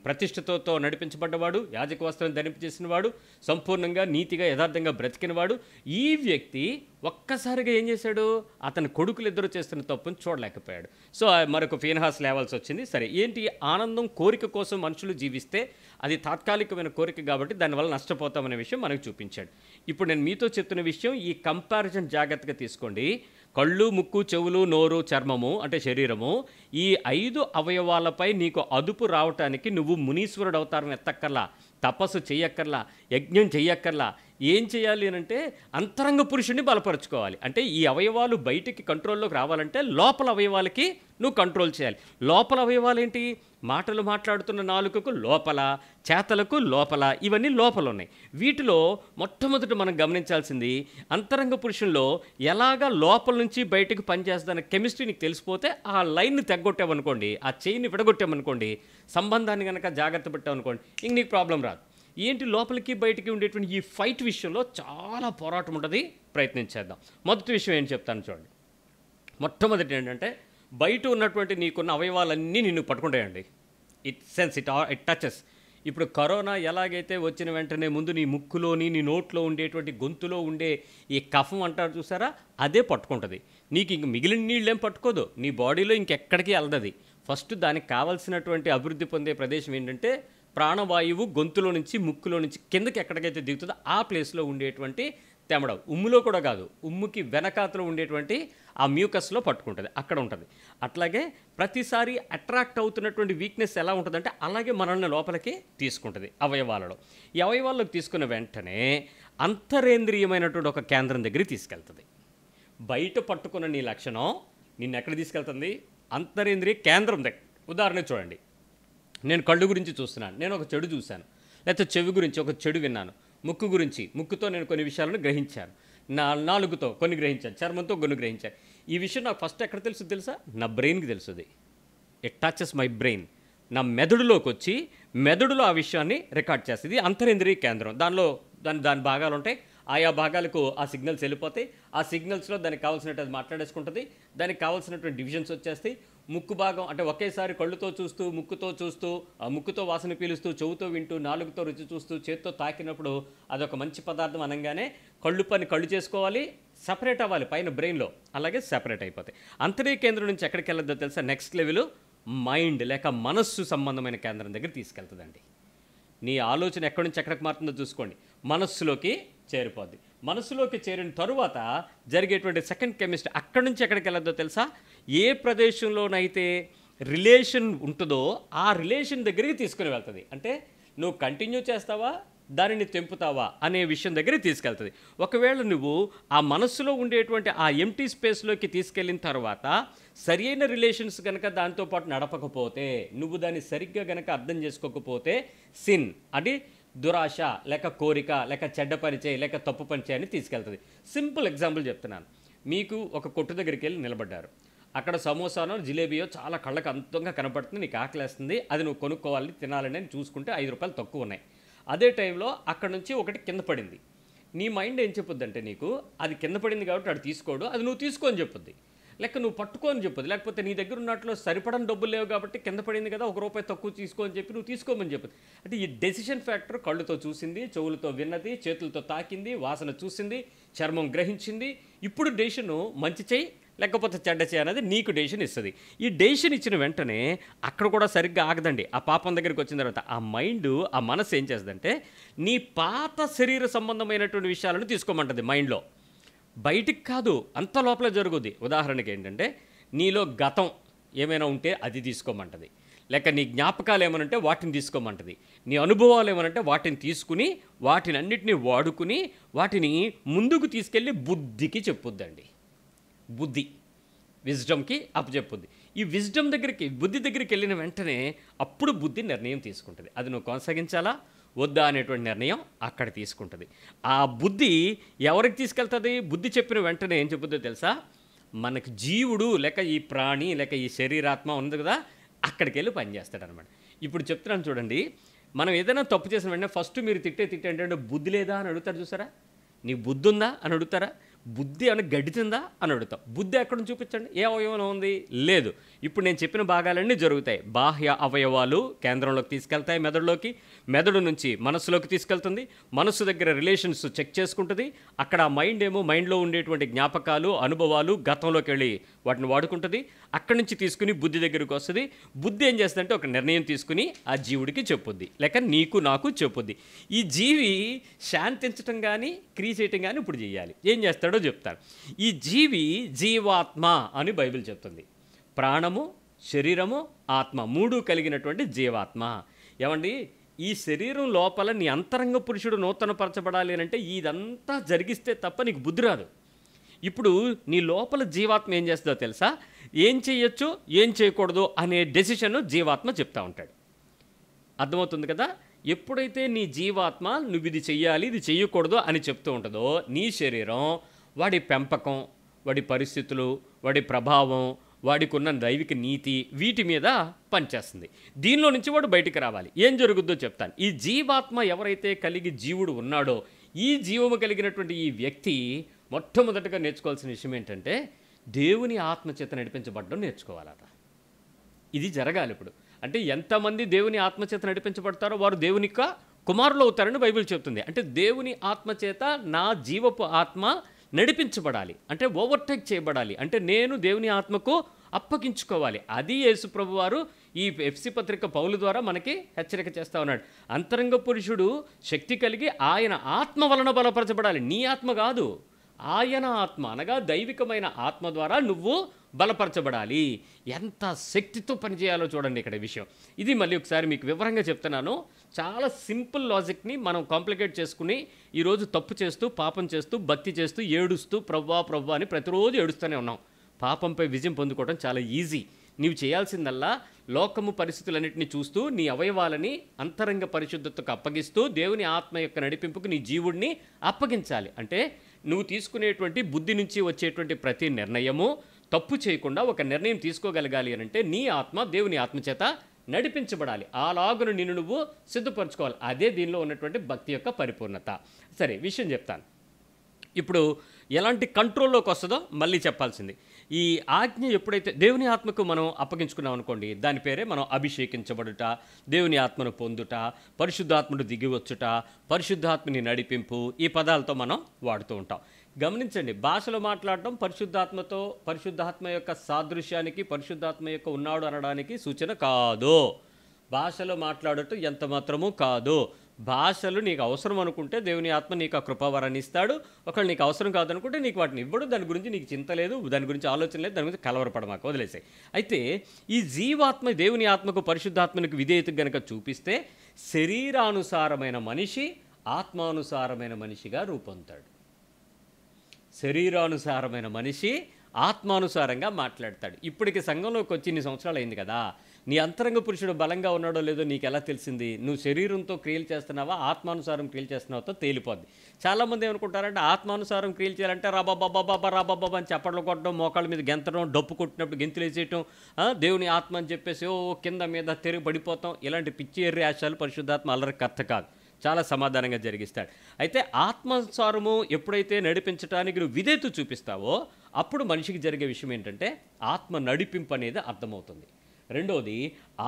ప్రతిష్టతో నడిపించబడ్డవాడు, యాజక వస్త్రం ధరింపజేసినవాడు, సంపూర్ణంగా నీతిగా యథార్థంగా బ్రతికినవాడు. ఈ వ్యక్తి ఒక్కసారిగా ఏం చేశాడు? అతని కొడుకులు ఇద్దరు చేస్తున్న తప్పుని చూడలేకపోయాడు. సో మరొక ఫీనహాస్ లేవాల్సి వచ్చింది. సరే, ఏంటి ఆనందం? కోరిక కోసం మనుషులు జీవిస్తే అది తాత్కాలికమైన కోరిక కాబట్టి దానివల్ల నష్టపోతామనే విషయం మనకు చూపించాడు. ఇప్పుడు నేను మీతో చెప్తున్న విషయం, ఈ కంపారిజన్ జాగ్రత్తగా తీసుకోండి. కళ్ళు, ముక్కు, చెవులు, నోరు, చర్మము అంటే శరీరము, ఈ 5 అవయవాలపై నీకు అదుపు రావటానికి నువ్వు మునీశ్వరుడు అవతారం ఎత్తక్కర్లా, తపస్సు చెయ్యక్కర్లా, యజ్ఞం చెయ్యక్కర్లా. ఏం చేయాలి అంటే అంతరంగ పురుషుడిని బలపరుచుకోవాలి. అంటే ఈ అవయవాలు బయటికి కంట్రోల్లోకి రావాలంటే లోపల అవయవాలకి నువ్వు కంట్రోల్ చేయాలి. లోపల అవయవాలు ఏంటి? మాటలు మాట్లాడుతున్న నాలుకకు లోపల, చేతలకు లోపల, ఇవన్నీ లోపల ఉన్నాయి. వీటిలో మొట్టమొదట మనం గమనించాల్సింది, అంతరంగ పురుషుల్లో ఎలాగా లోపల నుంచి బయటకు పనిచేస్తున్న కెమిస్ట్రీ నీకు తెలిసిపోతే ఆ లైన్ని తెగ్గొట్టామనుకోండి, ఆ చైన్ని విడగొట్టామనుకోండి, సంబంధాన్ని కనుక జాగ్రత్త పెట్టామనుకోండి, ఇంక నీకు ప్రాబ్లం రాదు. ఏంటి? లోపలికి బయటికి ఉండేటువంటి ఈ ఫైట్ విషయంలో చాలా పోరాటం ఉంటుంది. ప్రయత్నించేద్దాం. మొదటి విషయం ఏం చెప్తాను చూడండి. మొట్టమొదటి ఏంటంటే, బయట ఉన్నటువంటి నీకున్న అవయవాలన్నీ నిన్ను పట్టుకుంటాయండి. It touches. ఇప్పుడు కరోనా ఎలాగైతే వచ్చిన వెంటనే ముందు నీ ముక్కులోని, నీ నోట్లో ఉండేటువంటి గొంతులో ఉండే ఈ కఫం అంటారు చూసారా, అదే పట్టుకుంటుంది. నీకు ఇంక మిగిలిన నీళ్ళేం పట్టుకోదు, నీ బాడీలో ఇంకెక్కడికి వెళ్ళదది. ఫస్ట్ దానికి కావాల్సినటువంటి అభివృద్ధి పొందే ప్రదేశం ఏంటంటే ప్రాణవాయువు గొంతులో నుంచి, ముక్కులో నుంచి కిందకి ఎక్కడికైతే దిగుతుందో ఆ ప్లేస్లో ఉండేటువంటి తెమడ. ఉమ్ములో కూడా కాదు, ఉమ్ముకి వెనకాతలో ఉండేటువంటి ఆ మ్యూకస్లో పట్టుకుంటుంది, అక్కడ ఉంటుంది. అట్లాగే ప్రతిసారి అట్రాక్ట్ అవుతున్నటువంటి వీక్నెస్ ఎలా ఉంటుందంటే అలాగే మనల్ని లోపలికి తీసుకుంటుంది అవయవాలలో. ఈ అవయవాల్లోకి తీసుకున్న వెంటనే అంతరేంద్రియమైనటువంటి ఒక కేంద్రం దగ్గరికి తీసుకెళ్తుంది. బయట పట్టుకున్న నీ లక్షణం నిన్ను ఎక్కడ తీసుకెళ్తుంది? అంతరేంద్రియ కేంద్రం దగ్గర. ఉదాహరణ చూడండి, నేను కళ్ళు గురించి చూస్తున్నాను, నేను ఒక చెడు చూశాను. లేకపోతే చెవి గురించి ఒక చెడు విన్నాను. ముక్కు గురించి, ముక్కుతో నేను కొన్ని విషయాలను గ్రహించాను. నాలుగుతో కొన్ని గ్రహించాను, చర్మంతో కొన్ని గ్రహించాను. ఈ విషయం నాకు ఫస్ట్ ఎక్కడ తెలుసా? నా బ్రెయిన్కి తెలుస్తుంది. It touches my brain. నా మెదడులోకి వచ్చి మెదడులో ఆ విషయాన్ని రికార్డ్ చేస్తుంది. ఇది అంతరేంద్రియ కేంద్రం. దాని భాగాలు ఉంటాయి. ఆయా భాగాలకు ఆ సిగ్నల్స్ వెళ్ళిపోతాయి. ఆ సిగ్నల్స్లో దానికి కావాల్సినట్టు అది మాట్లాడేసుకుంటుంది. దానికి కావాల్సినటువంటి డివిజన్స్ వచ్చేస్తాయి. ముక్కు భాగం అంటే ఒకేసారి కళ్ళుతో చూస్తూ, ముక్కుతో చూస్తూ, ముక్కుతో వాసన పీలుస్తూ, చెవుతో వింటూ, నాలుగుతో రుచి చూస్తూ, చేత్తో తాకినప్పుడు అదొక మంచి పదార్థం అనగానే కళ్ళు చేసుకోవాలి, సపరేట్ అవ్వాలి పైన బ్రెయిన్లో, అలాగే సపరేట్ అయిపోతాయి. అంతరే కేంద్రం నుంచి ఎక్కడికి వెళ్ళొద్దో తెలుసా? నెక్స్ట్ లెవెల్ మైండ్ లేక మనస్సు సంబంధమైన కేంద్రం దగ్గర తీసుకెళ్తుందండి. నీ ఆలోచన ఎక్కడి నుంచి ఎక్కడికి మారుతుందో చూసుకోండి. మనస్సులోకి చేరిపోద్ది. మనస్సులోకి చేరిన తరువాత జరిగేటువంటి సెకండ్ కెమిస్ట్రీ అక్కడి నుంచి ఎక్కడికి వెళ్ళొద్దో తెలుసా? ఏ ప్రదేశంలోనైతే రిలేషన్ ఉంటుందో ఆ రిలేషన్ దగ్గరికి తీసుకుని వెళ్తుంది. అంటే నువ్వు కంటిన్యూ చేస్తావా, దానిని తెంపుతావా అనే విషయం దగ్గరికి తీసుకెళ్తుంది. ఒకవేళ నువ్వు ఆ మనస్సులో ఉండేటువంటి ఆ ఎంటీ స్పేస్లోకి తీసుకెళ్ళిన తర్వాత సరి అయిన రిలేషన్స్ కనుక దాంతోపాటు నడపకపోతే, నువ్వు దాన్ని సరిగ్గా కనుక అర్థం చేసుకోకపోతే సిన్ అది దురాశ లేక కోరిక లేక చెడ్డ పని లేక తప్పు పని చేయని తీసుకెళ్తుంది. సింపుల్ ఎగ్జాంపుల్ చెప్తున్నాను. మీకు ఒక కొట్టు దగ్గరికి వెళ్ళి నిలబడ్డారు. అక్కడ సమోసానో జిలేబీయో చాలా కళ్ళకు అంతంగా కనపడుతుంది, నీకు ఆకలేస్తుంది, అది నువ్వు కొనుక్కోవాలి తినాలని అని చూసుకుంటే 5 రూపాయలు తక్కువ ఉన్నాయి. అదే టైంలో అక్కడ నుంచి ఒకటి కింద పడింది. నీ మైండ్ ఏం చెప్పుద్ది అంటే నీకు అది కింద పడింది కాబట్టి అది తీసుకోడు, అది నువ్వు తీసుకో అని చెప్పుద్ది. లేక నువ్వు పట్టుకో అని చెప్పుద్ది. లేకపోతే నీ దగ్గర ఉన్నట్లు సరిపడని డబ్బులు లేవు కాబట్టి కింద పడింది కదా, 1 రూపాయి తక్కువ తీసుకో అని చెప్పి నువ్వు తీసుకోమని చెప్పుద్ది. అంటే ఈ డెసిషన్ ఫ్యాక్టర్ కళ్ళుతో చూసింది, చెవులతో విన్నది, చేతులతో తాకింది, వాసన చూసింది, చర్మం గ్రహించింది. ఇప్పుడు డెసిషన్ మంచి చెయ్యి లేకపోతే చెడ్డ చేయి అనేది నీకు డెసిషన్ ఇస్తుంది. ఈ డెసిషన్ ఇచ్చిన వెంటనే అక్కడ కూడా సరిగ్గా ఆగదండి. ఆ పాపం దగ్గరికి వచ్చిన తర్వాత ఆ మైండ్, ఆ మనసు ఏం చేస్తుందంటే నీ పాత శరీర సంబంధమైనటువంటి విషయాలను తీసుకోమంటుంది మైండ్లో. బయటికి కాదు, అంత లోపల జరుగుద్ది. ఉదాహరణకి ఏంటంటే నీలో గతం ఏమైనా ఉంటే అది తీసుకోమంటుంది, లేక నీ జ్ఞాపకాలు ఏమైనా ఉంటే వాటిని తీసుకోమంటుంది, నీ అనుభవాలు ఏమైనా వాటిని తీసుకుని వాటిని అన్నిటినీ వాడుకుని వాటిని ముందుకు తీసుకెళ్ళి బుద్ధికి చెప్పుద్దండి. బుద్ధి విజ్డమ్కి అప్పచెప్పుద్ది. ఈ విజ్డమ్ దగ్గరికి, బుద్ధి దగ్గరికి వెళ్ళిన వెంటనే అప్పుడు బుద్ధి నిర్ణయం తీసుకుంటుంది. అది నువ్వు కొనసాగించాలా వద్దా అనేటువంటి నిర్ణయం అక్కడ తీసుకుంటుంది. ఆ బుద్ధి ఎవరికి తీసుకెళ్తుంది? బుద్ధి చెప్పిన వెంటనే ఏం చెప్పుద్దో తెలుసా? మనకి జీవుడు లేక ఈ ప్రాణి లేక ఈ శరీరాత్మ ఉంది కదా, అక్కడికి వెళ్ళి పనిచేస్తాడనమాట. ఇప్పుడు చెప్తున్నాను చూడండి, మనం ఏదైనా తప్పు చేసిన వెంటనే ఫస్ట్ మీరు తిట్టే ఏంటంటే బుద్ధి లేదా అని అడుగుతారు చూసారా? నీ బుద్ధి ఉందా అని అడుగుతారా? బుద్ధి ఏమైనా గడిచిందా అని అడుగుతాం. బుద్ధి ఎక్కడ చూపించండి, ఏ అవయవం ఉంది? లేదు. ఇప్పుడు నేను చెప్పిన భాగాలన్నీ జరుగుతాయి. బాహ్య అవయవాలు కేంద్రంలోకి తీసుకెళ్తాయి, మెదడులోకి, మెదడు నుంచి మనస్సులోకి తీసుకెళ్తుంది, మనస్సు దగ్గర రిలేషన్స్ చెక్ చేసుకుంటుంది, అక్కడ మైండ్ ఏమో మైండ్లో ఉండేటువంటి జ్ఞాపకాలు, అనుభవాలు గతంలోకి వెళ్ళి వాటిని వాడుకుంటుంది, అక్కడి నుంచి తీసుకుని బుద్ధి దగ్గరికి వస్తుంది. బుద్ధి ఏం చేస్తుందంటే ఒక నిర్ణయం తీసుకుని ఆ జీవుడికి చెప్పుద్ది, లేక నీకు నాకు చెప్పుద్ది. ఈ జీవి శాంతించటం కానీ క్రియ చేయటం కానీ ఇప్పుడు చేయాలి. ఏం చేస్తాడో చెప్తాను. ఈ జీవి జీవాత్మ అని బైబిల్ చెప్తుంది. ప్రాణము, శరీరము, ఆత్మ మూడు కలిగినటువంటి జీవాత్మ. ఏమండి, ఈ శరీరం లోపల నీ అంతరంగ పురుషుడు నూతనపరచబడాలి అని అంటే ఇదంతా జరిగిస్తే తప్ప నీకు బుద్ధి రాదు. ఇప్పుడు నీ లోపల జీవాత్మ ఏం చేస్తుందో తెలుసా? ఏం చేయొచ్చు, ఏం చేయకూడదు అనే డెసిషన్ జీవాత్మ చెప్తా ఉంటాడు. అర్థమవుతుంది కదా? ఎప్పుడైతే నీ జీవాత్మ నువ్వు ఇది చెయ్యాలి, ఇది చెయ్యకూడదు అని చెప్తూ ఉంటుందో, నీ శరీరం వాడి పెంపకం, వాడి పరిస్థితులు, వాడి ప్రభావం, వాడికి ఉన్న దైవిక నీతి వీటి మీద పనిచేస్తుంది. దీనిలో నుంచి వాడు బయటికి రావాలి. ఏం జరుగుద్దో చెప్తాను. ఈ జీవాత్మ ఎవరైతే కలిగి జీవుడు ఉన్నాడో, ఈ జీవము కలిగినటువంటి ఈ వ్యక్తి మొట్టమొదటిగా నేర్చుకోవాల్సిన విషయం ఏంటంటే దేవుని ఆత్మచేత నడిపించబడడం నేర్చుకోవాలట. ఇది జరగాలి. ఇప్పుడు అంటే ఎంతమంది దేవుని ఆత్మచేత నడిపించబడతారో వారు దేవుని యొక్క కుమారులు అవుతారని బైబిల్ చెప్తుంది. అంటే దేవుని ఆత్మచేత నా జీవపు ఆత్మ నడిపించబడాలి, అంటే ఓవర్టేక్ చేయబడాలి, అంటే నేను దేవుని ఆత్మకు అప్పగించుకోవాలి. అది యేసు ప్రభు వారు ఈ ఎఫ్సి పత్రిక పౌలు ద్వారా మనకి హెచ్చరిక చేస్తూ ఉన్నాడు. అంతరంగ పురుషుడు శక్తి కలిగి ఆయన ఆత్మ వలన బలపరచబడాలి. నీ ఆత్మ కాదు, ఆయన ఆత్మ అనగా దైవికమైన ఆత్మ ద్వారా నువ్వు బలపరచబడాలి. ఎంత శక్తితో పనిచేయాలో చూడండి ఇక్కడ విషయం. ఇది మళ్ళీ ఒకసారి మీకు వివరంగా చెప్తున్నాను. చాలా సింపుల్ లాజిక్ని మనం కాంప్లికేట్ చేసుకుని ఈరోజు తప్పు చేస్తూ, పాపం చేస్తూ, భక్తి చేస్తూ, ఏడుస్తూ ప్రవ్వా ప్రవ్వా అని ప్రతిరోజు ఏడుస్తూనే ఉన్నాం. పాపంపై విజయం పొందుకోవడం చాలా ఈజీ. నీవు చేయాల్సిందల్లా లోకము పరిస్థితులన్నింటినీ చూస్తూ నీ అవయవాలని అంతరంగ పరిశుద్ధతకు అప్పగిస్తూ దేవుని ఆత్మ యొక్క నడిపింపుకు నీ జీవుడిని అప్పగించాలి. అంటే నువ్వు తీసుకునేటువంటి బుద్ధి నుంచి వచ్చేటువంటి ప్రతి నిర్ణయము తప్పు చేయకుండా ఒక నిర్ణయం తీసుకోగలగాలి అని అంటే నీ ఆత్మ దేవుని ఆత్మ చేత నడిపించబడాలి. అలాగును నిన్ను నువ్వు సిద్ధపరచుకోవాలి. అదే దీనిలో ఉన్నటువంటి భక్తి యొక్క పరిపూర్ణత. సరే, విషయం చెప్తాను. ఇప్పుడు ఎలాంటి కంట్రోల్లోకి వస్తుందో మళ్ళీ చెప్పాల్సింది. ఈ ఆజ్ఞ ఎప్పుడైతే దేవుని ఆత్మకు మనం అప్పగించుకున్నాం అనుకోండి, దాని పేరే మనం అభిషేకించబడుట, దేవుని ఆత్మను పొందుట, పరిశుద్ధాత్మను దిగివచ్చుట, పరిశుద్ధాత్మని నడిపింపు, ఈ పదాలతో మనం వాడుతూ ఉంటాం. గమనించండి, భాషలో మాట్లాడటం పరిశుద్ధాత్మతో, పరిశుద్ధాత్మ యొక్క సాదృశ్యానికి, పరిశుద్ధాత్మ యొక్క ఉన్నాడు అనడానికి సూచన కాదు. భాషలో మాట్లాడటం ఎంత మాత్రమూ కాదు. భాషలు నీకు అవసరం అనుకుంటే దేవుని ఆత్మ నీకు ఆ కృపావరాన్ని ఇస్తాడు. ఒకవేళ నీకు అవసరం కాదనుకుంటే నీకు వాటిని ఇవ్వడు. దాని గురించి నీకు చింత లేదు, దాని గురించి ఆలోచన లేదు, దాని గురించి కలవరపడమాకు, వదిలేసాయి. అయితే ఈ జీవాత్మ దేవుని ఆత్మకు, పరిశుద్ధాత్మకు విధేయత గనక చూపిస్తే శరీరానుసారమైన మనిషి ఆత్మానుసారమైన మనిషిగా రూపొందుతాడు. శరీరానుసారమైన మనిషి ఆత్మానుసారంగా మాట్లాడతాడు. ఇప్పటికి సంఘంలోకి వచ్చి ఇన్ని సంవత్సరాలు అయింది కదా, నీ అంతరంగ పురుషుడు బలంగా ఉన్నాడో లేదో నీకు ఎలా తెలిసింది? నువ్వు శరీరంతో క్రియలు చేస్తున్నావా, ఆత్మానుసారం క్రియలు చేస్తున్నావుతో తేలిపోద్ది. చాలామంది ఏమనుకుంటారంటే ఆత్మానుసారం క్రియలు చేయాలంటే రాబాబాబా అని చప్పట్లు కొట్టడం, మోకాళ్ళ మీద గెంతడం, డప్పు కొట్టినప్పుడు గెంతులేసేయటం, దేవుని ఆత్మ అని చెప్పేసి కింద మీద తిరిగి పడిపోతాం. ఇలాంటి పిచ్చి ఎర్రి ఆశాలు పరిశుద్ధాత్మ అల్లరికి కర్త కాదు, చాలా సమాధానంగా జరిగిస్తాడు. అయితే ఆత్మానుసారము ఎప్పుడైతే నడిపించడానికి నువ్వు విధేయత చూపిస్తావో అప్పుడు మనిషికి జరిగే విషయం ఏంటంటే ఆత్మ నడిపింపు అనేది అర్థమవుతుంది. రెండోది,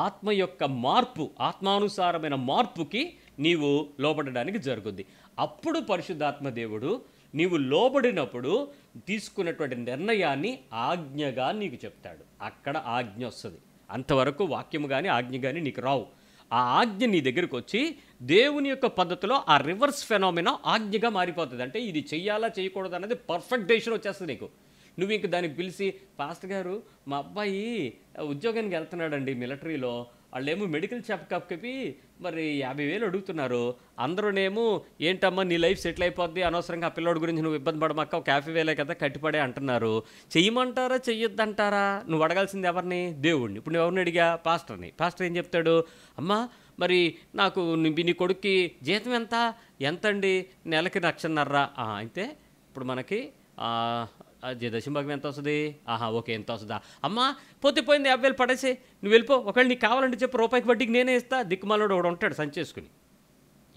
ఆత్మ యొక్క మార్పు, ఆత్మానుసారమైన మార్పుకి నీవు లోబడడానికి జరుగుద్ది. అప్పుడు పరిశుద్ధాత్మ దేవుడు నీవు లోబడినప్పుడు తీసుకున్నటువంటి నిర్ణయాన్ని ఆజ్ఞగా నీకు చెప్తాడు. అక్కడ ఆజ్ఞ వస్తుంది. అంతవరకు వాక్యము కానీ ఆజ్ఞ కానీ నీకు రావు. ఆ ఆజ్ఞ నీ దగ్గరికి వచ్చి దేవుని యొక్క పద్ధతిలో ఆ రివర్స్ ఫెనామినా ఆజ్ఞగా మారిపోతుంది. అంటే ఇది చెయ్యాలా చేయకూడదు అనేది పర్ఫెక్ట్ డెసిషన్ వచ్చేస్తుంది నీకు. నువ్వు ఇంక దానికి పిలిచి, పాస్టర్ గారు మా అబ్బాయి ఉద్యోగానికి వెళ్తున్నాడండి మిలిటరీలో, వాళ్ళేమో మెడికల్ చెకప్కి మరి 50,000 అడుగుతున్నారు. అందరూనేమో ఏంటమ్మా నీ లైఫ్ సెటిల్ అయిపోద్ది, అనవసరంగా ఆ పిల్లోడి గురించి నువ్వు ఇబ్బంది పడమాక, ఒక 50,000 కదా కట్టిపడే అంటున్నారు. చెయ్యమంటారా చెయ్యొద్దంటారా? నువ్వు అడగాల్సింది ఎవరిని? దేవుడిని. ఇప్పుడు నువ్వు ఎవరిని అడిగా? పాస్టర్ని. పాస్టర్ ఏం చెప్తాడు? అమ్మా మరి నాకు నీ కొడుక్కి జీతం ఎంతండి? నెలకి 1,50,000. అయితే ఇప్పుడు మనకి దశంభాగం ఎంత వస్తుంది? ఓకే, ఎంత వస్తుందా? అమ్మా పోయింది 50,000 పడేసి నువ్వు వెళ్ళిపో, ఒకవేళ నీకు కావాలంటే చెప్పు, రూపాయికి వడ్డీకి నేనే ఇస్తా. దిక్కుమాలోడు ఒకడు ఉంటాడు సంచేసుకుని.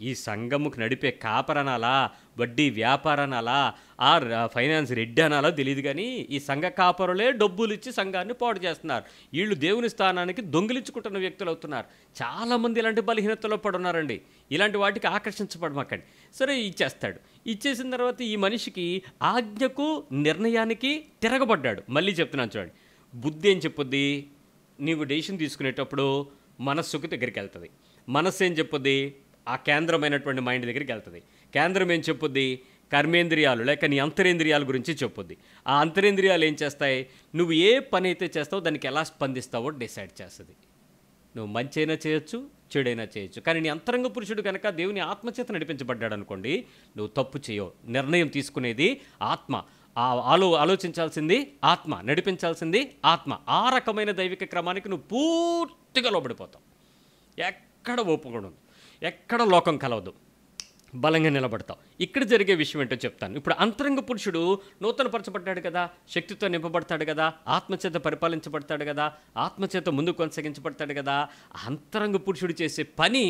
ఈ సంఘముకు నడిపే కాపరనాలా, వడ్డీ వ్యాపారనాలా, ఆ ఫైనాన్స్ రెడ్డి అనాలో తెలియదు, కానీ ఈ సంఘ కాపరులే డబ్బులు ఇచ్చి సంఘాన్ని పాడు చేస్తున్నారు. వీళ్ళు దేవుని స్థానానికి దొంగిలించుకుంటున్న వ్యక్తులు అవుతున్నారు. చాలామంది ఇలాంటి బలహీనతలో పడున్నారండి. ఇలాంటి వాటికి ఆకర్షించబడమాకండి. సరే ఇచ్చేస్తాడు. ఇచ్చేసిన తర్వాత ఈ మనిషికి ఆజ్ఞకు నిర్ణయానికి తిరగబడ్డాడు. మళ్ళీ చెప్తున్నాను చూడండి, బుద్ధి ఏం చెప్పుద్ది? నీవు డెసిషన్ తీసుకునేటప్పుడు మనస్సుకు దగ్గరికి వెళ్తుంది. మనస్సు ఏం చెప్పుద్ది? ఆ కేంద్రమైనటువంటి మైండ్ దగ్గరికి వెళ్తుంది. కేంద్రం ఏం చెప్పుద్ది? కర్మేంద్రియాలు లేక నీ అంతరేంద్రియాల గురించి చెప్పుద్ది. ఆ అంతరేంద్రియాలు ఏం చేస్తాయి? నువ్వు ఏ పని అయితే చేస్తావో దానికి ఎలా స్పందిస్తావో డిసైడ్ చేస్తుంది. నువ్వు మంచి అయినా చేయొచ్చు, చెడైనా చేయొచ్చు. కానీ నీ అంతరంగ పురుషుడు కనుక దేవుని ఆత్మచేత నడిపించబడ్డాడు అనుకోండి, నువ్వు తప్పు చేయవు. నిర్ణయం తీసుకునేది ఆత్మ. ఆలోచించాల్సింది ఆత్మ, నడిపించాల్సింది ఆత్మ. ఆ రకమైన దైవిక క్రమానికి నువ్వు పూర్తిగా లోబడిపోతావు. ఎక్కడ ఒప్పుకోడు, ఎక్కడ లోకం కలవదు, బలంగా నిలబడతావు. ఇక్కడ జరిగే విషయం ఏంటో చెప్తాను. ఇప్పుడు అంతరంగ పురుషుడు నూతనపరచబడ్డాడు కదా, శక్తితో నింపబడతాడు కదా, ఆత్మచేత పరిపాలించబడతాడు కదా, ఆత్మచేత ముందు కొనసాగించబడతాడు కదా. అంతరంగ పురుషుడు చేసే పని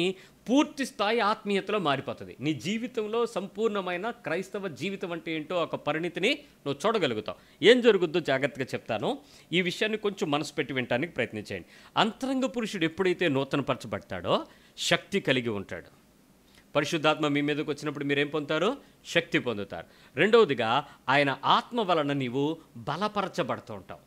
పూర్తి స్థాయి ఆత్మీయతలో మారిపోతుంది. నీ జీవితంలో సంపూర్ణమైన క్రైస్తవ జీవితం అంటే ఏంటో ఒక పరిణితిని నువ్వు చూడగలుగుతావు. ఏం జరుగుద్దో జాగ్రత్తగా చెప్తాను. ఈ విషయాన్ని కొంచెం మనసు పెట్టి వినడానికి ప్రయత్నించండి. అంతరంగ పురుషుడు ఎప్పుడైతే నూతనపరచబడతాడో శక్తి కలిగి ఉంటాడు. పరిశుద్ధాత్మ మీ మీదకి వచ్చినప్పుడు మీరేం పొందుతారు? శక్తి పొందుతారు. రెండవదిగా ఆయన ఆత్మ వలన నీవు బలపరచబడుతూ ఉంటావు.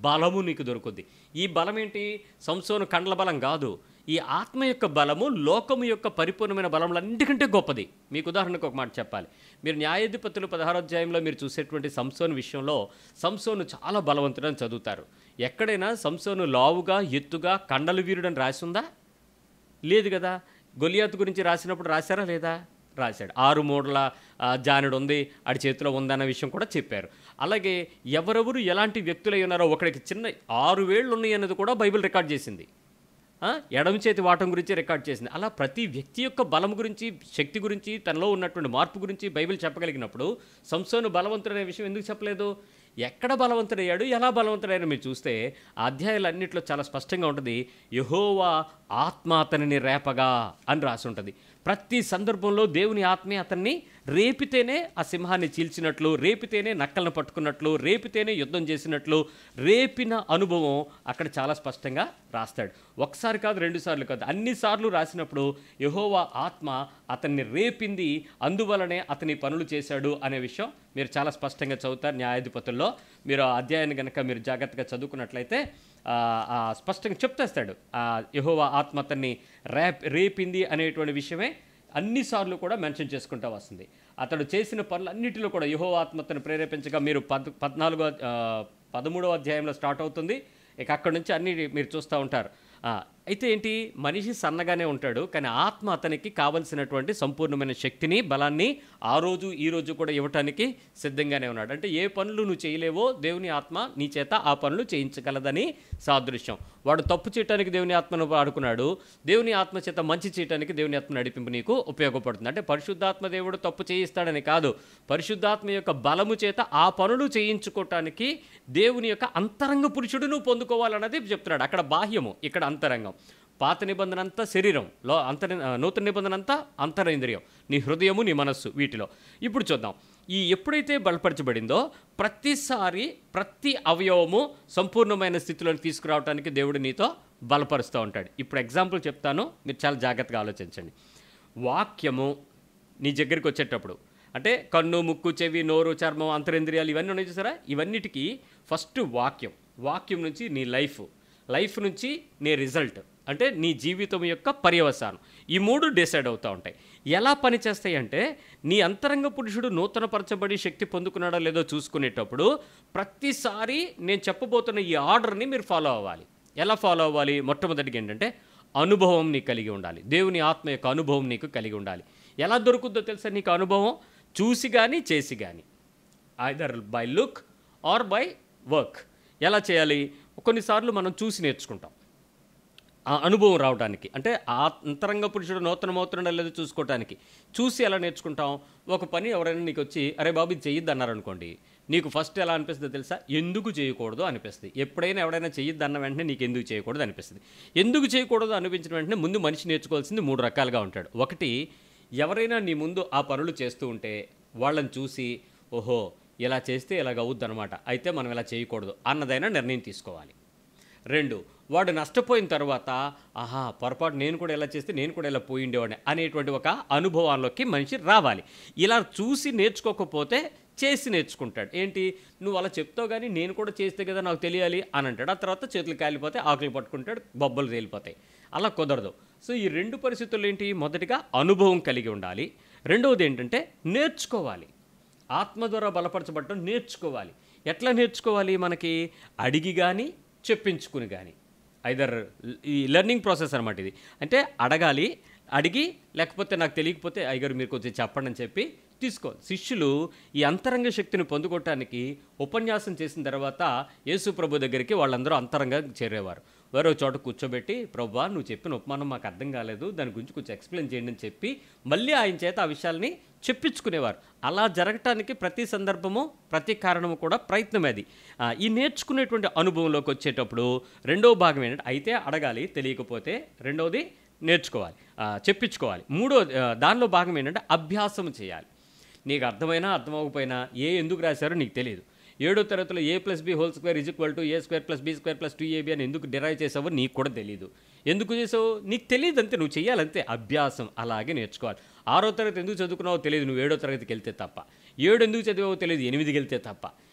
బలము నీకు దొరుకుద్ది. ఈ బలం ఏంటి? సంసోను కండ్ల బలం కాదు. ఈ ఆత్మ యొక్క బలము లోకము యొక్క పరిపూర్ణమైన బలములన్నిటికంటే గొప్పది. మీకు ఉదాహరణకు ఒక మాట చెప్పాలి. మీరు న్యాయాధిపతులు 16వ అధ్యాయంలో మీరు చూసేటువంటి సంసోను విషయంలో సంసోను చాలా బలవంతుడని చదువుతారు. ఎక్కడైనా సంసోను లావుగా, ఎత్తుగా, కండలు వీరుడని రాసి ఉందా? లేదు కదా. గొలియాతు గురించి రాసినప్పుడు రాశారా లేదా? రాశాడు. 6 మూడల జానుడు ఉంది, ఆడి చేతిలో ఉందన్న విషయం కూడా చెప్పారు. అలాగే ఎవరెవరు ఎలాంటి వ్యక్తులై ఉన్నారో, ఒకడికి చిన్న 6 వేళ్ళు ఉన్నాయి అన్నది కూడా బైబిల్ రికార్డ్ చేసింది. ఎడమ చేతి వాటం గురించి రికార్డ్ చేసింది. అలా ప్రతి వ్యక్తి యొక్క బలం గురించి, శక్తి గురించి, తనలో ఉన్నటువంటి మార్పు గురించి బైబిల్ చెప్పగలిగినప్పుడు సంసోను బలవంతుడనే విషయం ఎందుకు చెప్పలేదు? ఎక్కడ బలవంతుడయ్యాడు, ఎలా బలవంతుడయ్యాడు మీరు చూస్తే ఆ అధ్యాయాలన్నింటిలో చాలా స్పష్టంగా ఉంటుంది. యెహోవా ఆత్మ అతనిని రేపగా అని రాసి ఉంటుంది. ప్రతి సందర్భంలో దేవుని ఆత్మే అతన్ని రేపితేనే ఆ సింహాన్ని చీల్చినట్లు, రేపితేనే నక్కలను పట్టుకున్నట్లు, రేపితేనే యుద్ధం చేసినట్లు రేపిన అనుభవం అక్కడ చాలా స్పష్టంగా రాస్తాడు. ఒకసారి కాదు, 2 సార్లు కాదు, అన్నిసార్లు రాసినప్పుడు యెహోవా ఆత్మ అతన్ని రేపింది, అందువలనే అతని పనులు చేశాడు అనే విషయం మీరు చాలా స్పష్టంగా చదువుతారు న్యాయాధిపతుల్లో. మీరు ఆ అధ్యాయాన్ని కనుక మీరు జాగ్రత్తగా చదువుకున్నట్లయితే స్పష్టంగా చెప్తేస్తాడు. యెహోవా ఆత్మ అతన్ని రేపింది అనేటువంటి విషయమే అన్నిసార్లు కూడా మెన్షన్ చేసుకుంటూ వస్తుంది. అతడు చేసిన పనులన్నిటిలో కూడా యెహోవా ఆత్మ అతను ప్రేరేపించగా మీరు 13వ అధ్యాయంలో స్టార్ట్ అవుతుంది. ఇక అక్కడి నుంచి అన్నీ మీరు చూస్తూ ఉంటారు. అయితే ఏంటి, మనిషి సన్నగానే ఉంటాడు, కానీ ఆత్మ అతనికి కావలసినటువంటి సంపూర్ణమైన శక్తిని, బలాన్ని ఆ రోజు ఈ రోజు కూడా ఇవ్వటానికి సిద్ధంగానే ఉన్నాడు. అంటే ఏ పనులు నువ్వు చేయలేవో దేవుని ఆత్మ నీ చేత ఆ పనులు చేయించగలదని సాదృశ్యం. వాడు తప్పు చేయడానికి దేవుని ఆత్మను వాడుకున్నాడు, దేవుని ఆత్మ చేత మంచి చేయడానికి దేవుని ఆత్మ నడిపింపు నీకు ఉపయోగపడుతుంది. అంటే పరిశుద్ధాత్మ దేవుడు తప్పు చేయిస్తాడని కాదు, పరిశుద్ధాత్మ యొక్క బలము చేత ఆ పనులు చేయించుకోవటానికి దేవుని యొక్క అంతరంగ పురుషుడు నువ్వు పొందుకోవాలన్నది చెప్తున్నాడు. అక్కడ బాహ్యము, ఇక్కడ అంతరంగం. పాత నిబంధన అంతా శరీరంలో, నూతన నిబంధన అంతా అంతరేంద్రియం, నీ హృదయము, నీ మనస్సు, వీటిలో. ఇప్పుడు చూద్దాం. ఈ ఎప్పుడైతే బలపరచబడిందో ప్రతిసారి ప్రతి అవయవము సంపూర్ణమైన స్థితిలోకి తీసుకురావడానికి దేవుడు నీతో బలపరుస్తూ ఉంటాడు. ఇప్పుడు ఎగ్జాంపుల్ చెప్తాను, మీరు చాలా జాగ్రత్తగా ఆలోచించండి. వాక్యము నీ దగ్గరికి వచ్చేటప్పుడు, అంటే కన్ను, ముక్కు, చెవి, నోరు, చర్మం, అంతరేంద్రియాలు ఇవన్నీ ఉన్నాయి చూసారా, ఇవన్నిటికీ ఫస్ట్ వాక్యం నుంచి నీ లైఫ్ నుంచి నీ రిజల్ట్, అంటే నీ జీవితం యొక్క పర్యవసానం. ఈ 3 డిసైడ్ అవుతూ ఉంటాయి. ఎలా పనిచేస్తాయి అంటే, నీ అంతరంగ పురుషుడు నూతనపరచబడి శక్తి పొందుకున్నాడో లేదో చూసుకునేటప్పుడు ప్రతిసారి నేను చెప్పబోతున్న ఈ ఆర్డర్ని మీరు ఫాలో అవ్వాలి. ఎలా ఫాలో అవ్వాలి? మొట్టమొదటిగా ఏంటంటే అనుభవం నీకు కలిగి ఉండాలి. దేవుని ఆత్మ యొక్క అనుభవం నీకు కలిగి ఉండాలి. ఎలా దొరుకుద్దో తెలుసా నీకు అనుభవం? చూసి కానీ చేసి కానీ, either by look or by work. ఎలా చేయాలి? కొన్నిసార్లు మనం చూసి నేర్చుకుంటాం ఆ అనుభవం రావడానికి. అంటే ఆ అంతరంగ పురుషుడు నూతనమవుతున్నాడో లేదో చూసుకోవటానికి చూసి ఎలా నేర్చుకుంటాం? ఒక పని ఎవరైనా నీకు వచ్చి అరే బాబు ఇది చెయ్యొద్దు అన్నారనుకోండి, నీకు ఫస్ట్ ఎలా అనిపిస్తుందో తెలుసా? ఎందుకు చేయకూడదు అనిపిస్తుంది. ఎప్పుడైనా ఎవడైనా చెయ్యొద్దు అన్న వెంటనే నీకు ఎందుకు చేయకూడదు అనిపిస్తుంది. ఎందుకు చేయకూడదు అనిపించిన వెంటనే ముందు మనిషి నేర్చుకోవాల్సింది 3 రకాలుగా ఉంటాడు. ఒకటి, ఎవరైనా నీ ముందు ఆ పనులు చేస్తూ ఉంటే వాళ్ళని చూసి ఓహో ఇలా చేస్తే ఇలాగ అవుద్దనమాట, అయితే మనం ఇలా చేయకూడదు అన్నదైనా నిర్ణయం తీసుకోవాలి. 2, వాడు నష్టపోయిన తర్వాత ఆహా పొరపాటు నేను కూడా ఇలా చేస్తే నేను కూడా ఇలా పోయి ఉండేవాడిని అనేటువంటి ఒక అనుభవాల్లోకి మనిషి రావాలి. ఇలా చూసి నేర్చుకోకపోతే చేసి నేర్చుకుంటాడు. ఏంటి నువ్వు అలా చెప్తావు కానీ నేను కూడా చేస్తే కదా నాకు తెలియాలి అని అంటాడు. ఆ తర్వాత చేతులు కాలిపోతాయి, ఆకులు పట్టుకుంటాడు, బొబ్బలు తేలిపోతాయి. అలా కుదరదు. సో ఈ 2 పరిస్థితులు ఏంటి, మొదటిగా అనుభవం కలిగి ఉండాలి, రెండవది ఏంటంటే నేర్చుకోవాలి. ఆత్మ ద్వారా బలపరచబడటం నేర్చుకోవాలి. ఎట్లా నేర్చుకోవాలి, మనకి అడిగి కానీ చెప్పించుకుని కానీ, ఐదర్ ఈ లెర్నింగ్ ప్రాసెస్ అనమాట ఇది. అంటే అడగాలి, అడిగి లేకపోతే నాకు తెలియకపోతే అయ్యగారు మీరు కొంచెం చెప్పండి అని చెప్పి తీసుకోవాలి. శిష్యులు ఈ అంతరంగ శక్తిని పొందుకోవటానికి ఉపన్యాసం చేసిన తర్వాత యేసు ప్రభు దగ్గరికి వాళ్ళందరూ అంతరంగా చేరేవారు. వేరే చోట కూర్చోబెట్టి ప్రభువా నువ్వు చెప్పిన ఉపమానం మాకు అర్థం కాలేదు, దాని గురించి కొంచెం ఎక్స్ప్లెయిన్ చేయండి అని చెప్పి మళ్ళీ ఆయన చేత ఆ విషయాల్ని చెప్పించుకునేవారు. అలా జరగటానికి ప్రతి సందర్భము ప్రతి కారణము కూడా ప్రయత్నమే అది. ఈ నేర్చుకునేటువంటి అనుభవంలోకి వచ్చేటప్పుడు రెండవ భాగం ఏంటంటే అయితే అడగాలి, తెలియకపోతే రెండవది నేర్చుకోవాలి, చెప్పించుకోవాలి. దానిలో భాగం ఏంటంటే అభ్యాసం చేయాలి. నీకు అర్థమైనా అర్థమవకపోయినా ఎందుకు రాశారో నీకు తెలియదు. 7వ తరగతిలో a+b² = a²+b²+2ab అని ఎందుకు డిరైవ్ చేసావో నీకు కూడా తెలియదు. ఎందుకు చేసావు నీకు తెలియదు, అంతే, నువ్వు చేయాలంతే. అభ్యాసం అలాగే నేర్చుకోవాలి. 6వ తరగతి ఎందుకు చదువుకున్నావో తెలియదు, నువ్వు 7వ తరగతికి వెళ్తే తప్ప. 7 ఎందుకు చదివావో తెలియదు, 8కి వెళ్తే తప్ప.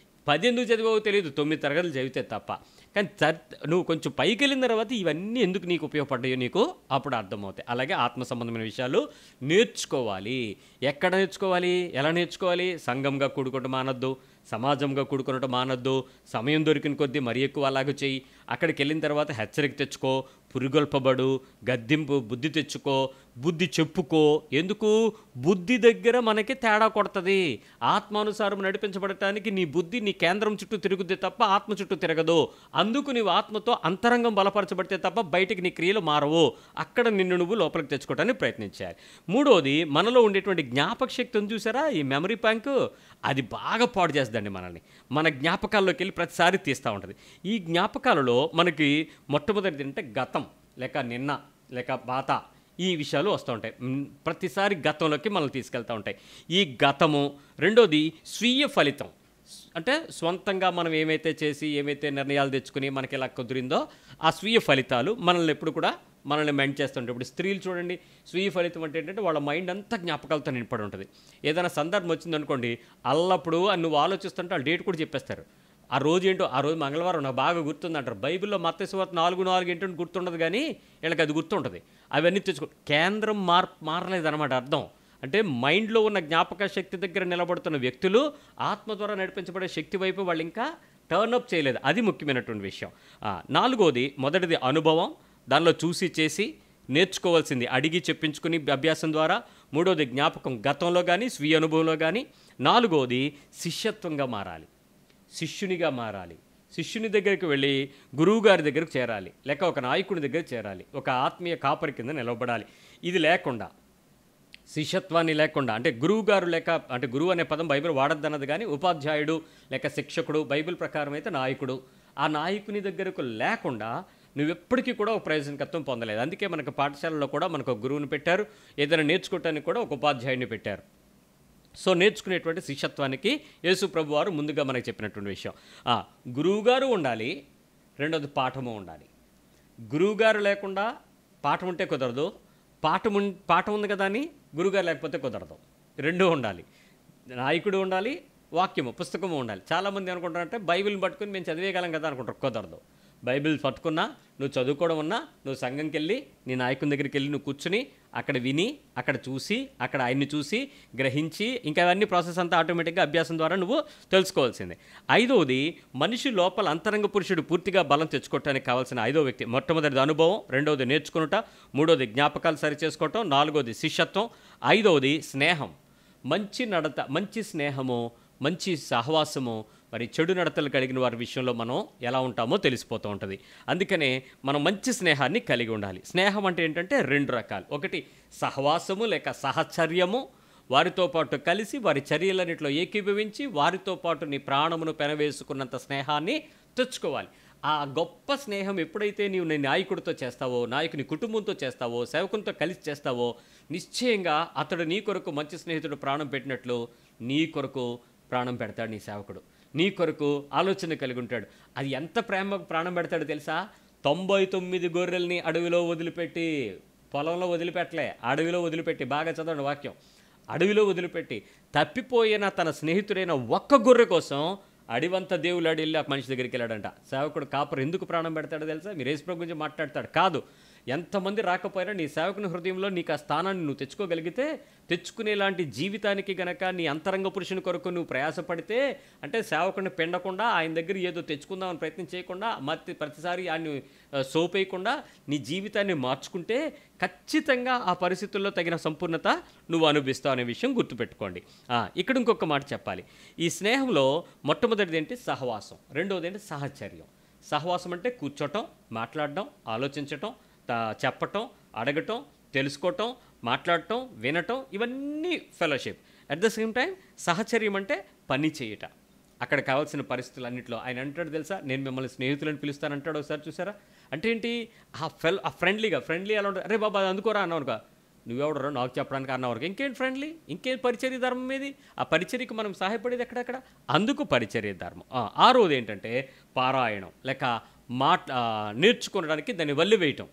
10 ఎందుకు చదివావో తెలియదు, 9 తరగతులు చదివితే తప్ప. కానీ నువ్వు కొంచెం పైకి వెళ్ళిన తర్వాత ఇవన్నీ ఎందుకు నీకు ఉపయోగపడ్డాయో నీకు అప్పుడు అర్థమవుతాయి. అలాగే ఆత్మ సంబంధమైన విషయాలు నేర్చుకోవాలి. ఎక్కడ నేర్చుకోవాలి, ఎలా నేర్చుకోవాలి? సంఘంగా కూడుకోవటం మానద్దు, సమాజంగా కూడుకునటం మానద్దు, సమయం దొరికిన కొద్దీ మరీ ఎక్కువ అలాగ చెయ్యి. అక్కడికి వెళ్ళిన తర్వాత హెచ్చరిక తెచ్చుకో, పురిగొల్పబడు, గద్దింపు, బుద్ధి తెచ్చుకో, బుద్ధి చెప్పుకో. ఎందుకు? బుద్ధి దగ్గర మనకి తేడా కొడుతుంది. ఆత్మానుసారం నడిపించబడటానికి నీ బుద్ధి నీ కేంద్రం చుట్టూ తిరుగుద్ది తప్ప ఆత్మ చుట్టూ తిరగదు. అందుకు నీవు ఆత్మతో అంతరంగం బలపరచబడితే తప్ప బయటికి నీ క్రియలు మారవు. అక్కడ నిన్ను నువ్వు లోపలికి తెచ్చుకోవడానికి ప్రయత్నించాలి. 3వది మనలో ఉండేటువంటి జ్ఞాపక శక్తి ఉంది చూసారా, ఈ మెమరీ బ్యాంకు, అది బాగా పాడు చేస్తుందండి మనల్ని. మన జ్ఞాపకాల్లోకి వెళ్ళి ప్రతిసారి తీస్తూ ఉంటుంది. ఈ జ్ఞాపకాలలో మనకి మొట్టమొదటిది అంటే గతం లేక నిన్న లేక పాత ఈ విషయాలు వస్తూ ఉంటాయి. ప్రతిసారి గతంలోకి మనల్ని తీసుకెళ్తూ ఉంటాయి. ఈ గతము. రెండోది స్వీయ ఫలితం, అంటే స్వంతంగా మనం ఏమైతే చేసి ఏమైతే నిర్ణయాలు తెచ్చుకుని మనకి ఎలా కుదిరిందో ఆ స్వీయ ఫలితాలు మనల్ని ఎప్పుడు కూడా మనల్ని మెంట్ చేస్తుంటాయి. ఇప్పుడు స్త్రీలు చూడండి, స్వీయ ఫలితం అంటే ఏంటంటే వాళ్ళ మైండ్ అంతా జ్ఞాపకాలతో నింపడి ఉంటుంది. ఏదైనా సందర్భం వచ్చిందనుకోండి, అల్లప్పుడు నువ్వు ఆలోచిస్తుంటే వాళ్ళు డేట్ కూడా చెప్పేస్తారు. ఆ రోజు ఏంటో, ఆ రోజు మంగళవారం నాకు బాగా గుర్తుందంటారు. బైబిల్లో మత్తయి సువార్త 4:4 ఏంటో గుర్తుండదు, కానీ వీళ్ళకి అది గుర్తుంటుంది. అవన్నీ తెచ్చుకో. కేంద్రం మారలేదన్నమాట అర్థం. అంటే మైండ్లో ఉన్న జ్ఞాపక శక్తి దగ్గర నిలబడుతున్న వ్యక్తులు ఆత్మ ద్వారా నడిపించబడే శక్తి వైపు వాళ్ళు ఇంకా టర్న్అప్ చేయలేదు. అది ముఖ్యమైనటువంటి విషయం. 4వది, మొదటిది అనుభవం, దానిలో చూసి చేసి నేర్చుకోవాల్సింది అడిగి చెప్పించుకుని అభ్యాసం ద్వారా. 3వది జ్ఞాపకం, గతంలో కానీ స్వీయ అనుభవంలో కానీ. 4వది శిష్యత్వంగా మారాలి, శిష్యునిగా మారాలి. శిష్యుని దగ్గరికి వెళ్ళి గురువు గారి దగ్గరకు చేరాలి, లేక ఒక నాయకుడి దగ్గర చేరాలి, ఒక ఆత్మీయ కాపరి కింద నిలబడాలి. ఇది లేకుండా, శిష్యత్వాన్ని లేకుండా, అంటే గురువు గారు లేక, అంటే గురువు అనే పదం బైబిల్ వాడద్దన్నది, కానీ ఉపాధ్యాయుడు లేక శిక్షకుడు, బైబిల్ ప్రకారం అయితే నాయకుడు, ఆ నాయకుని దగ్గరకు లేకుండా నువ్వెప్పటికీ కూడా ఒక ప్రయోజనకత్వం పొందలేదు. అందుకే మనకు పాఠశాలలో కూడా మనకు ఒక గురువుని పెట్టారు, ఏదైనా నేర్చుకోవటానికి కూడా ఒక ఉపాధ్యాయుడిని పెట్టారు. సో నేర్చుకునేటువంటి శిష్యత్వానికి యేసు ప్రభు వారు ముందుగా మనకు చెప్పినటువంటి విషయం. గురువుగారు ఉండాలి, రెండోది పాఠము ఉండాలి. గురువుగారు లేకుండా పాఠం ఉంటే కుదరదు, పాఠం ఉంది కదా అని గురువుగారు లేకపోతే కుదరదు. రెండూ ఉండాలి. నాయకుడు ఉండాలి, వాక్యము, పుస్తకము ఉండాలి. చాలామంది అనుకుంటారంటే బైబిల్ని పట్టుకుని మేము చదివేయగలం కదా అనుకుంటారు. కుదరదు. బైబిల్ పట్టుకున్నా, నువ్వు చదువుకోవడం ఉన్నా, నువ్వు సంఘంకి వెళ్ళి నీ నాయకుని దగ్గరికి వెళ్ళి నువ్వు కూర్చుని అక్కడ విని, అక్కడ చూసి, అక్కడ ఆయన్ని చూసి గ్రహించి, ఇంకా అవన్నీ ప్రాసెస్ అంతా ఆటోమేటిక్గా అభ్యాసం ద్వారా నువ్వు తెలుసుకోవాల్సిందే. 5వది, మనిషి లోపల అంతరంగ పురుషుడు పూర్తిగా బలం తెచ్చుకోవటానికి కావాల్సిన 5వ వ్యక్తి, మొట్టమొదటిది అనుభవం, రెండవది నేర్చుకునుట, 3వది జ్ఞాపకాలు సరిచేసుకోవటం, 4వది శిష్యత్వం, 5వది స్నేహం. మంచి నడత, మంచి స్నేహము, మంచి సహవాసము, మరి చెడు నడతలు కలిగిన వారి విషయంలో మనం ఎలా ఉంటామో తెలిసిపోతూ ఉంటుంది. అందుకనే మనం మంచి స్నేహాన్ని కలిగి ఉండాలి. స్నేహం అంటే ఏంటంటే 2 రకాలు. ఒకటి సహవాసము లేక సహచర్యము, వారితో పాటు కలిసి వారి చర్యలన్నింటిలో ఏకీభవించి వారితో పాటు నీ ప్రాణమును పెనవేసుకున్నంత స్నేహాన్ని తెచ్చుకోవాలి. ఆ గొప్ప స్నేహం ఎప్పుడైతే నీవు నీ నాయకుడితో చేస్తావో, నాయకుని కుటుంబంతో చేస్తావో, సేవకునితో కలిసి చేస్తావో, నిశ్చయంగా అతడు నీ కొరకు మంచి స్నేహితుడు ప్రాణం పెట్టినట్లు నీ కొరకు ప్రాణం పెడతాడు నీ సేవకుడు. నీ కొరకు ఆలోచన కలిగి ఉంటాడు. అది ఎంత ప్రేమ ప్రాణం పెడతాడో తెలుసా? 99 గొర్రెల్ని అడవిలో వదిలిపెట్టి, పొలంలో వదిలిపెట్టలే, అడవిలో వదిలిపెట్టి, బాగా చదవండి వాక్యం, అడవిలో వదిలిపెట్టి తప్పిపోయిన తన స్నేహితుడైన ఒక్క గొర్రె కోసం అడివంతా దేవులాడి వెళ్ళి ఆ మనిషి దగ్గరికి వెళ్ళాడంట. సేవకుడు కాపరు ఎందుకు ప్రాణం పెడతాడో తెలుసా? మీరు యేసు ప్రభు గురించి మాట్లాడతాడు కాదు, ఎంతమంది రాకపోయినా నీ సేవకుని హృదయంలో నీకు ఆ స్థానాన్ని నువ్వు తెచ్చుకోగలిగితే, తెచ్చుకునేలాంటి జీవితానికి గనక నీ అంతరంగ పురుషుని కొరకు నువ్వు ప్రయాసపడితే, అంటే సేవకుని పెండకుండా ఆయన దగ్గర ఏదో తెచ్చుకుందామని ప్రయత్నం చేయకుండా, ప్రతిసారి ఆయన సోపేయకుండా నీ జీవితాన్ని మార్చుకుంటే ఖచ్చితంగా ఆ పరిస్థితుల్లో తగిన సంపూర్ణత నువ్వు అనుభవిస్తావు అనే విషయం గుర్తుపెట్టుకోండి. ఇక్కడ ఇంకొక మాట చెప్పాలి. ఈ స్నేహంలో మొట్టమొదటిది ఏంటి? సహవాసం. రెండవది ఏంటి? సహచర్యం. సహవాసం అంటే కూర్చోటం, మాట్లాడడం, ఆలోచించటం, చెప్పటం, అడగటం, తెలుసుకోవటం, మాట్లాడటం, వినటం, ఇవన్నీ fellowship. At the same time సహచర్యం అంటే పని చేయట. అక్కడ కావాల్సిన పరిస్థితులన్నింటిలో ఆయన అంటాడు తెలుసా, నేను మిమ్మల్ని స్నేహితులను పిలుస్తానంటాడు. ఒకసారి చూసారా? అంటే ఏంటి? ఆ ఫ్రెండ్లీ అలా ఉంటుంది. అరే బాబా అది అందుకోరా అన్నావుగా, నువ్వెవడరో నాకు చెప్పడానికి అన్నవరకు ఇంకేం ఫ్రెండ్లీ, ఇంకేం పరిచర్య ధర్మం ఏది? ఆ పరిచర్యకు మనం సహాయపడేది ఎక్కడెక్కడ? అందుకు పరిచర్య ధర్మం. ఆరోది ఏంటంటే పారాయణం, లేక నేర్చుకోవడానికి దాన్ని వల్లి వేయటం,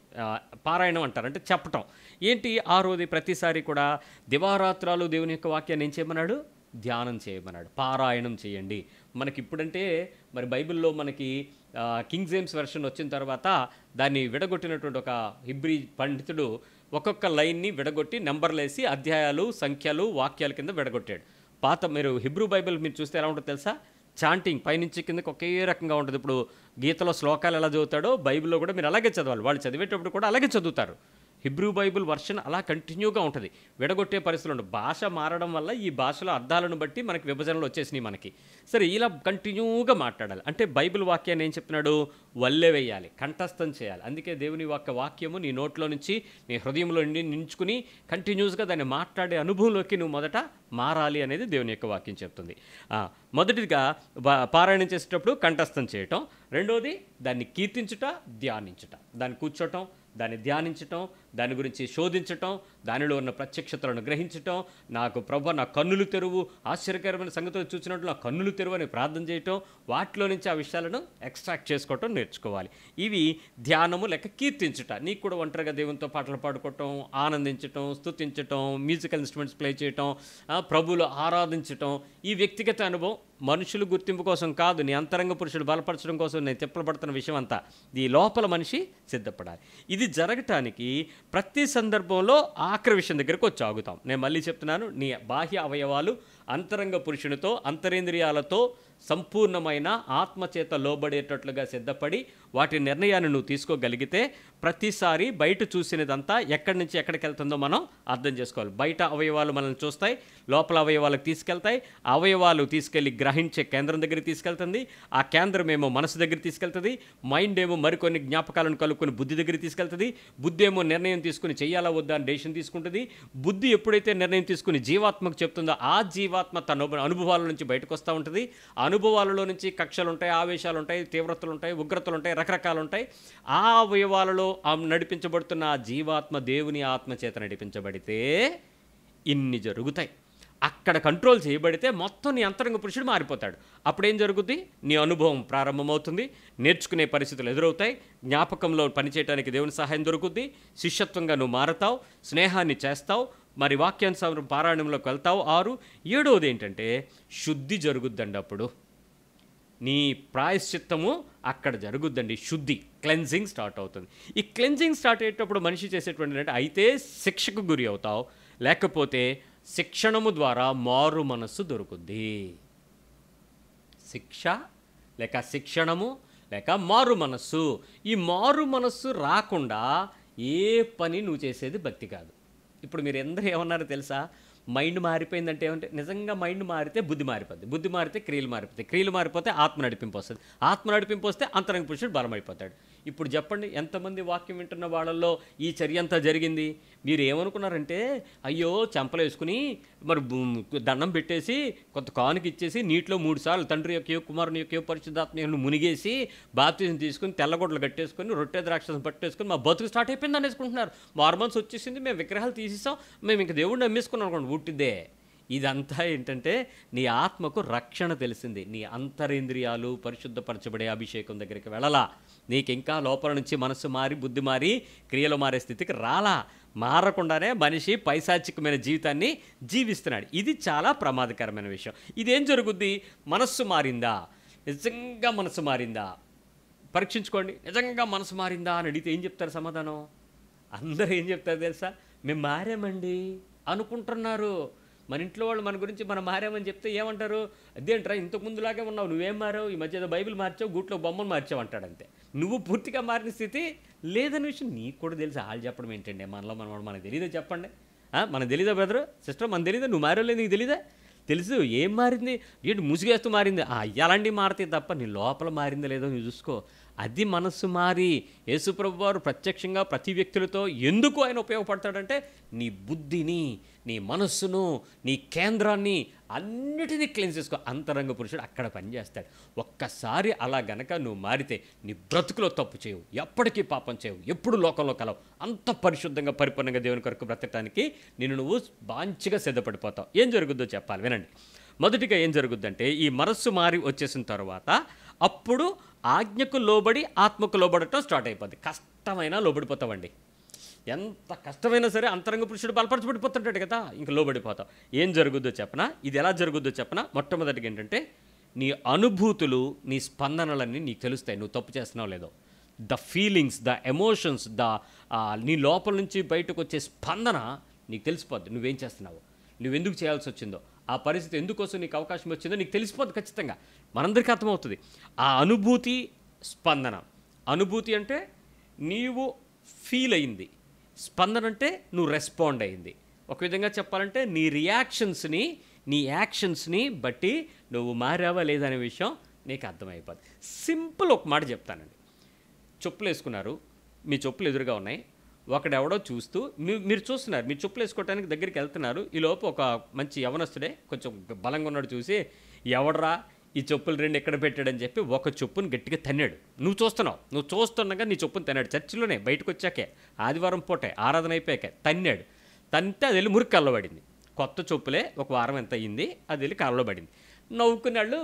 పారాయణం అంటారు, అంటే చెప్పటం. ఏంటి ఆరోది? ప్రతిసారి కూడా దివారాత్రాలు దేవుని యొక్క వాక్యాన్ని ఏం చేయమన్నాడు? ధ్యానం చేయమన్నాడు. పారాయణం చేయండి. మనకి ఇప్పుడంటే మరి బైబిల్లో మనకి కింగ్ జేమ్స్ వెర్షన్ వచ్చిన తర్వాత దాన్ని విడగొట్టినటువంటి ఒక హిబ్రీ పండితుడు ఒక్కొక్క లైన్ని విడగొట్టి నెంబర్లేసి అధ్యాయాలు, సంఖ్యలు, వాక్యాల కింద విడగొట్టాడు. మీరు హిబ్రూ బైబిల్ మీరు చూస్తే ఎలా ఉంటుందో తెలుసా? చాంటింగ్ పైనుంచి కిందకి ఒకే రకంగా ఉంటుంది. ఇప్పుడు గీతలో శ్లోకాలు ఎలా చదువుతాడో బైబిల్లో కూడా మీరు అలాగే చదవాలి. వాళ్ళు చదివేటప్పుడు కూడా అలాగే చదువుతారు. హిబ్రూ బైబిల్ వర్షన్ అలా కంటిన్యూగా ఉంటుంది. విడగొట్టే పరిస్థితులు ఉండవు. భాష మారడం వల్ల ఈ భాషలో అర్థాలను బట్టి మనకి విభజనలు వచ్చేసినాయి మనకి. సరే, ఇలా కంటిన్యూగా మాట్లాడాలి. అంటే బైబిల్ వాక్యాన్ని ఏం చెప్తున్నాడు? వల్లె వేయాలి, కంఠస్థం చేయాలి. అందుకే దేవుని వాక్యము నీ నోట్లో నుంచి, నీ హృదయంలో నించుకుని కంటిన్యూస్గా దాన్ని మాట్లాడే అనుభవంలోకి నువ్వు మొదట మారాలి అనేది దేవుని యొక్క వాక్యం చెప్తుంది. మొదటిగా పారాయణం చేసేటప్పుడు కంఠస్థం చేయటం, రెండోది దాన్ని కీర్తించుట, ధ్యానించుట, దాన్ని కూర్చోటం, దాన్ని ధ్యానించటం, దాని గురించి శోధించటం, దానిలో ఉన్న ప్రత్యక్షతలను గ్రహించటం, నాకు ప్రభు నా కన్నులు తెరువు, ఆశ్చర్యకరమైన సంగతులు చూసినట్లు నా కన్నులు తెరువు అని ప్రార్థన చేయటం, వాటిలో నుంచి ఆ విషయాలను ఎక్స్ట్రాక్ట్ చేసుకోవటం నేర్చుకోవాలి. ఇవి ధ్యానము లేక కీర్తించుట. నీకు కూడా ఒంటరిగా దేవునితో పాటలు పాడుకోవటం, ఆనందించటం, స్తుతించటం, మ్యూజికల్ ఇన్స్ట్రుమెంట్స్ ప్లే చేయటం, ప్రభువులు ఆరాధించటం, ఈ వ్యక్తిగత అనుభవం మనుషులు గుర్తింపు కోసం కాదు, నీ అంతరంగ పురుషుడు బలపరచడం కోసం నేను తిప్పలపడుతున్న విషయం అంతా. ఈ లోపల మనిషి సిద్ధపడాలి. ఇది జరగటానికి ప్రతి సందర్భంలో ఆఖరి విషయం దగ్గరకు వచ్చి ఆగుతాం. నేను మళ్ళీ చెప్తున్నాను, నీ బాహ్య అవయవాలు అంతరంగ పురుషునితో, అంతరేంద్రియాలతో సంపూర్ణమైన ఆత్మచేత లోబడేటట్లుగా సిద్ధపడి వాటి నిర్ణయాన్ని నువ్వు తీసుకోగలిగితే ప్రతిసారి బయట చూసినదంతా ఎక్కడి నుంచి ఎక్కడికి వెళ్తుందో మనం అర్థం చేసుకోవాలి. బయట అవయవాలు మనల్ని చూస్తాయి, లోపల అవయవాలకు తీసుకెళ్తాయి, అవయవాలు తీసుకెళ్ళి గ్రహించే కేంద్రం దగ్గరికి తీసుకెళ్తుంది, ఆ కేంద్రం ఏమో మనసు దగ్గర తీసుకెళ్తుంది, మైండ్ ఏమో మరికొన్ని జ్ఞాపకాలను కలుపుకొని బుద్ధి దగ్గరికి తీసుకెళ్తుంది, బుద్ధి ఏమో నిర్ణయం తీసుకుని చెయ్యాలా వద్దా అని డెసిషన్ తీసుకుంటుంది. బుద్ధి ఎప్పుడైతే నిర్ణయం తీసుకుని జీవాత్మకు చెప్తుందో ఆ జీవాత్మ తన అనుభవాల నుంచి బయటకు వస్తూ ఉంటుంది. అనుభవాలలో నుంచి కక్షలు ఉంటాయి, ఆవేశాలు ఉంటాయి, తీవ్రతలు ఉంటాయి, ఉగ్రతలు ఉంటాయి, రకరకాలు ఉంటాయి. ఆ అవయవాలలో నడిపించబడుతున్న ఆ జీవాత్మ దేవుని ఆత్మ చేత నడిపించబడితే ఇన్ని జరుగుతాయి. అక్కడ కంట్రోల్ చేయబడితే మొత్తం నీ అంతరంగ పురుషుడు మారిపోతాడు. అప్పుడేం జరుగుద్ది? నీ అనుభవం ప్రారంభమవుతుంది, నేర్చుకునే పరిస్థితులు ఎదురవుతాయి, జ్ఞాపకంలో పనిచేయడానికి దేవుని సహాయం దొరుకుద్ది, శిష్యత్వంగా నువ్వు మారతావు, స్నేహాన్ని చేస్తావు, మరి వాక్యానుసారం పారాయణంలోకి వెళ్తావు. 6 7వది ఏంటంటే శుద్ధి జరుగుద్దండి. అప్పుడు నీ ప్రాయశ్చిత్తము అక్కడ జరుగుద్దండి. శుద్ధి, క్లెన్జింగ్ స్టార్ట్ అవుతుంది. ఈ క్లెన్జింగ్ స్టార్ట్ అయ్యేటప్పుడు మనిషి చేసేటువంటి అంటే అయితే శిక్షకు గురి అవుతావు, లేకపోతే శిక్షణము ద్వారా మారు మనస్సు దొరుకుద్ది. శిక్ష లేక శిక్షణము లేక మారు మనస్సు. ఈ మారు మనస్సు రాకుండా ఏ పని నువ్వు చేసేది భక్తి కాదు. ఇప్పుడు మీరు అందరూ ఏమన్నారో తెలుసా? మైండ్ మారిపోయిందంటే ఏమంటే, నిజంగా మైండ్ మారితే బుద్ధి మారిపోద్ది, బుద్ధి మారితే క్రియలు మారిపోతాయి, క్రియలు మారిపోతే ఆత్మ నడిపింపు వస్తుంది, ఆత్మ నడిపింపు వస్తే అంతరంగ పురుషుడు బలమైపోతాడు. ఇప్పుడు చెప్పండి, ఎంతమంది వాక్యం వింటున్న వాళ్ళల్లో ఈ చర్య అంతా జరిగింది? మీరు ఏమనుకున్నారంటే, అయ్యో చెంపలు వేసుకుని మరి దండం పెట్టేసి కొంత కానుక ఇచ్చేసి నీటిలో 3 సార్లు తండ్రి యొక్క కుమారుని యొక్క పరిశుద్ధాత్మను మునిగేసి బాప్తిజం తీసుకుని తెల్లగొడ్డలు కట్టేసుకొని రొట్టె ద్రాక్షను పట్టేసుకొని మా బతుకు స్టార్ట్ అయిపోయింది అనేసుకుంటున్నారు. మారుమనసు వచ్చేసింది, మేము విగ్రహాలు తీసేసాం, మేము ఇంక దేవుడిని నమ్మేసుకున్నాం అనుకోండి. ఉట్టిద్దే. ఇదంతా ఏంటంటే నీ ఆత్మకు రక్షణ తెలిసింది. నీ అంతరేంద్రియాలు పరిశుద్ధపరచబడే అభిషేకం దగ్గరికి వెళ్ళలా. నీకు ఇంకా లోపల నుంచి మనసు మారి బుద్ధి మారి క్రియలు మారే స్థితికి రాలా. మారకుండానే మనిషి పైశాచికమైన జీవితాన్ని జీవిస్తున్నాడు. ఇది చాలా ప్రమాదకరమైన విషయం. ఇదేం జరుగుద్ది? మనస్సు మారిందా? నిజంగా మనసు మారిందా? పరీక్షించుకోండి. నిజంగా మనసు మారిందా అని అడిగితే ఏం చెప్తారు సమాధానం? అందరూ ఏం చెప్తారు తెలుసా? మేము మారామండి అనుకుంటున్నారు. మన ఇంట్లో వాళ్ళు మన గురించి మనం మారామని చెప్తే ఏమంటారు? అదేంట్రా ఇంతకు ముందులాగే ఉన్నావు, నువ్వేం మారావు, ఈ మధ్య బైబిల్ మార్చావు, గూట్లో బొమ్మను మార్చావు అంటాడు. అంతే. నువ్వు పూర్తిగా మారిన స్థితి లేదని విషయం నీకు కూడా తెలుసు. వాళ్ళు చెప్పడం ఏంటండి? మనలో మనకు తెలియదా? చెప్పండి. మనకు తెలీదా బ్రదరు సిస్టర్? మనకు తెలీదా? నువ్వు మారలేదు, నీకు తెలీదా? తెలుసు. ఏం మారింది? ఏంటి ముసుగేస్తూ మారింది? అలాంటివి మారితే తప్ప నీ లోపల మారిందో లేదో నువ్వు చూసుకో. అది మనస్సు మారి యేసుప్రభు వారు ప్రత్యక్షంగా ప్రతి వ్యక్తులతో ఎందుకు ఆయన ఉపయోగపడతాడంటే నీ బుద్ధిని, నీ మనస్సును, నీ కేంద్రాన్ని అన్నిటినీ క్లీన్ చేసుకో. అంతరంగ పురుషుడు అక్కడ పనిచేస్తాడు. ఒక్కసారి అలా గనక నువ్వు మారితే నీ బ్రతుకులో తప్పు చేయవు, ఎప్పటికీ పాపం చేయవు, ఎప్పుడు లోకంలో కలవు. అంత పరిశుద్ధంగా పరిపూర్ణంగా దేవుని కొరకు బ్రతకటానికి నువ్వు బాంచిగా సిద్ధపడిపోతావు. ఏం జరుగుద్దో చెప్పాలి, వినండి. మొదటిగా ఏం జరుగుద్దంటే, ఈ మనస్సు మారి వచ్చేసిన తర్వాత అప్పుడు ఆజ్ఞకు లోబడి ఆత్మకు లోబడటం స్టార్ట్ అయిపోద్ది. కష్టమైనా లోబడిపోతావండి. ఎంత కష్టమైనా సరే అంతరంగ పురుషుడు బలపరచబడిపోతుంటాడు కదా, ఇంక లోబడిపోతావు. ఏం జరుగుద్దో చెప్పనా? ఇది ఎలా జరుగుద్దో చెప్పనా? మొట్టమొదటిగా ఏంటంటే, నీ అనుభూతులు, నీ స్పందనలన్నీ నీకు తెలుస్తాయి నువ్వు తప్పు చేస్తున్నావు లేదో. ద ఫీలింగ్స్, ద ఎమోషన్స్, నీ లోపల నుంచి బయటకు వచ్చే స్పందన నీకు తెలిసిపోద్ది. నువ్వేం చేస్తున్నావు, నువ్వెందుకు చేయాల్సి వచ్చిందో, ఆ పరిస్థితి ఎందుకోసం నీకు అవకాశం వచ్చిందో నీకు తెలిసిపోద్ది ఖచ్చితంగా. మనందరికీ అర్థమవుతుంది. ఆ అనుభూతి, స్పందన. అనుభూతి అంటే నీవు ఫీల్ అయింది, స్పందన అంటే నువ్వు రెస్పాండ్ అయింది. ఒక విధంగా చెప్పాలంటే నీ రియాక్షన్స్ని, నీ యాక్షన్స్ని బట్టి నువ్వు మారావా లేదా అనే విషయం నీకు అర్థమైపోద్ది. సింపుల్ ఒక మాట చెప్తానండి. చెప్పులు వేసుకున్నారు, మీ చెప్పులు ఎదురుగా ఉన్నాయి. ఒకడెవడో చూస్తూ మీరు చూస్తున్నారు, మీరు చెప్పులు వేసుకోవడానికి దగ్గరికి వెళ్తున్నారు. ఈలోపు ఒక మంచి యవనస్తుడే కొంచెం బలంగా ఉన్నాడు చూసి, ఎవడరా ఈ చెప్పులు 2 ఎక్కడ పెట్టాడని చెప్పి ఒక చెప్పుని గట్టిగా తన్నాడు. నువ్వు చూస్తుండగా నీ చెప్పుని తన్నాడు. చర్చిలోనే బయటకు వచ్చాకే, ఆదివారం పూటే ఆరాధన అయిపోయాక తన్నాడు. తంతే అది వెళ్ళి మురికి కాల్లో పడింది. కొత్త చెప్పులే ఒక వారం ఎంత అయ్యింది, అది వెళ్ళి కాల్లో పడింది. నవ్వుకునే వాళ్ళు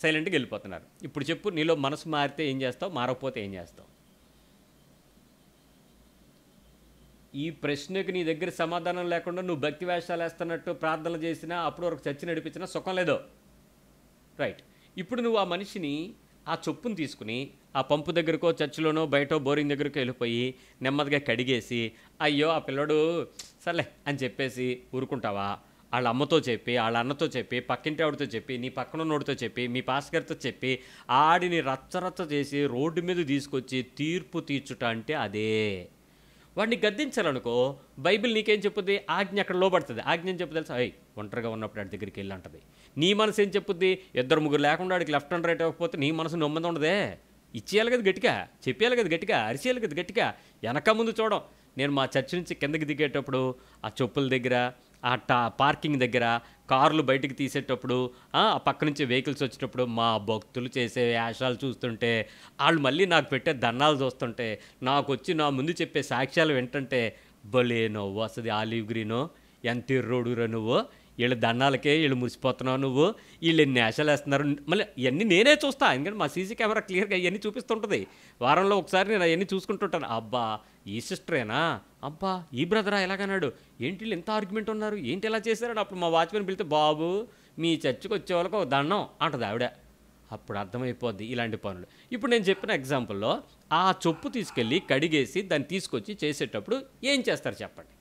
సైలెంట్గా వెళ్ళిపోతున్నారు. ఇప్పుడు చెప్పు, నీలో మనసు మారితే ఏం చేస్తావు, మారకపోతే ఏం చేస్తావు? ఈ ప్రశ్నకు నీ దగ్గర సమాధానం లేకుండా నువ్వు భక్తి వేషాలు వేస్తున్నట్టు ప్రార్థనలు చేసినా, అప్పుడు వరకు చర్చి నడిపించినా సుఖం లేదో. రైట్. ఇప్పుడు నువ్వు ఆ మనిషిని, ఆ చొప్పును తీసుకుని ఆ పంపు దగ్గరకో చర్చిలోనో బయటో బోరింగ్ దగ్గరకో వెళ్ళిపోయి నెమ్మదిగా కడిగేసి, అయ్యో ఆ పిల్లడు సర్లే అని చెప్పేసి ఊరుకుంటావా? వాళ్ళ అమ్మతో చెప్పి, వాళ్ళ అన్నతో చెప్పి, పక్కింటి ఆవిడతో చెప్పి, నీ పక్కనున్నోడితో చెప్పి, మీ పాస్ గారితో చెప్పి ఆడిని రచ్చరచ్చ చేసి రోడ్డు మీద తీసుకొచ్చి తీర్పు తీర్చుట అంటే అదే. వాడిని గద్దించాలనుకో, బైబిల్ నీకేం చెప్పుద్ది? ఆజ్ఞ అక్కడ లోబడుతుంది. ఆజ్ఞ ఏం చెప్పు తెలుసా? ఒంటరిగా ఉన్నప్పుడు వాడి దగ్గరికి వెళ్ళి అంటది. నీ మనసు ఏం చెప్పుద్ది? 2-3 లేకుండా వాడికి లెఫ్ట్ అండ్ రైట్ ఇవ్వకపోతే నీ మనసు నొమ్మంది ఉండదే. ఇచ్చేయాలి కదా గట్టిగా, చెప్పేయాలి కదా గట్టిగా, అరిసేయాలి కదా గట్టిగా. వెనక ముందు చూడం. నేను మా చర్చి నుంచి కిందకి దిగేటప్పుడు ఆ చెప్పుల దగ్గర, ఆ పార్కింగ్ దగ్గర, కార్లు బయటికి తీసేటప్పుడు, ఆ పక్క నుంచి వెహికల్స్ వచ్చేటప్పుడు మా భక్తులు చేసే వేషాలు చూస్తుంటే, వాళ్ళు మళ్ళీ నాకు పెట్టే దండాలు చూస్తుంటే, నాకు వచ్చి నా ముందు చెప్పే సాక్ష్యాలు వింటుంటే భలే నవ్వు వస్తుంది. ఆలివ్ గ్రీనో ఎంత ఎర్రోడురా నువ్వు, వీళ్ళ దండాలకే వీళ్ళు మురిసిపోతున్నావు నువ్వు, వీళ్ళు ఎన్ని వేషాలు వేస్తున్నారు. మళ్ళీ ఇవన్నీ నేనే చూస్తా, ఎందుకంటే మా సీసీ కెమెరా క్లియర్గా ఇవన్నీ చూపిస్తుంటుంది. వారంలో ఒకసారి నేను అవన్నీ చూసుకుంటుంటాను. అబ్బా ఈ సిస్టరేనా, అబ్బా ఈ బ్రదరా ఎలాగన్నాడు, ఏంటి వీళ్ళు ఎంత ఆర్గ్యుమెంట్ ఉన్నారు, ఏంటి ఎలా చేశారని. అప్పుడు మా వాచ్మెన్ పిలితే, బాబు మీ చర్చికి వచ్చే వాళ్ళకి ఒక దండం అంటది ఆవిడ. అప్పుడు అర్థమైపోద్ది ఇలాంటి పనులు. ఇప్పుడు నేను చెప్పిన ఎగ్జాంపుల్లో ఆ చొప్పు తీసుకెళ్ళి కడిగేసి దాన్ని తీసుకొచ్చి చేసేటప్పుడు ఏం చేస్తారు చెప్పండి?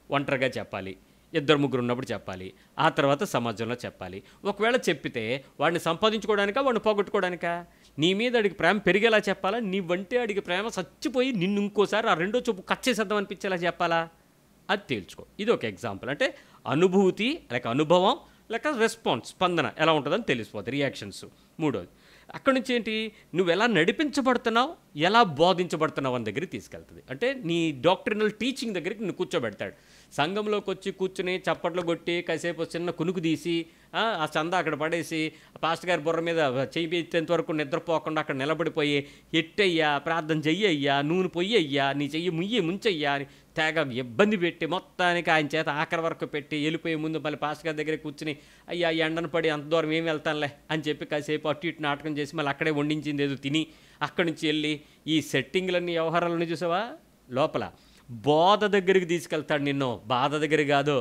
ఒంటరిగా చెప్పాలి, 2-3 ఉన్నప్పుడు చెప్పాలి, ఆ తర్వాత సమాజంలో చెప్పాలి. ఒకవేళ చెప్పితే వాడిని సంపాదించుకోవడానికా, వాడిని పోగొట్టుకోవడానికా? నీ మీద అడిగి ప్రేమ పెరిగేలా చెప్పాలా, నీ వంటే అడిగి ప్రేమ చచ్చిపోయి నిన్ను ఇంకోసారి ఆ రెండో చొప్పు కట్ చేసేద్దాం అనిపించేలా చెప్పాలా? అది తేల్చుకో. ఇది ఒక ఎగ్జాంపుల్. అంటే అనుభూతి లేక అనుభవం లేక రెస్పాన్స్, స్పందన ఎలా ఉంటుందని తెలిసిపోతుంది, రియాక్షన్స్. మూడోది అక్కడి నుంచి ఏంటి, నువ్వు ఎలా నడిపించబడుతున్నావు, ఎలా బోధించబడుతున్నావు అని దగ్గరికి తీసుకెళ్తుంది. అంటే నీ డాక్ట్రినల్ టీచింగ్ దగ్గరికి నువ్వు కూర్చోబెడతాడు. సంఘంలోకి వచ్చి కూర్చుని చప్పట్లు కొట్టి కాసేపు చిన్న కునుకు తీసి ఆ చందా అక్కడ పడేసి పాస్టర్ గారి బుర్ర మీద చెయ్యి ఎత్తేంత వరకు నిద్రపోకుండా అక్కడ నిలబడిపోయి ఎట్టయ్యా ప్రార్థన చెయ్యయ్యా, నూనె పొయ్యయ్యా, నీ చెయ్యి ముంచెయ్యా అని తెగ ఇబ్బంది పెట్టి మొత్తానికి ఆయన చేత ఆఖరి వరకు పెట్టి వెళ్ళిపోయే ముందు మళ్ళీ పాస్టర్ గారి దగ్గర కూర్చుని అయ్యా ఎండను పడి అంత దూరం ఏం వెళ్తానులే అని చెప్పి కాసేపు అటు ఇటు నాటకం చేసి మళ్ళీ అక్కడే వండించింది ఏదో తిని అక్కడి నుంచి వెళ్ళి ఈ సెట్టింగ్లన్నీ వ్యవహారాలన్నీ చూసావా లోపల బోధ దగ్గరికి తీసుకెళ్తాడు నిన్ను. బాధ దగ్గర కాదు,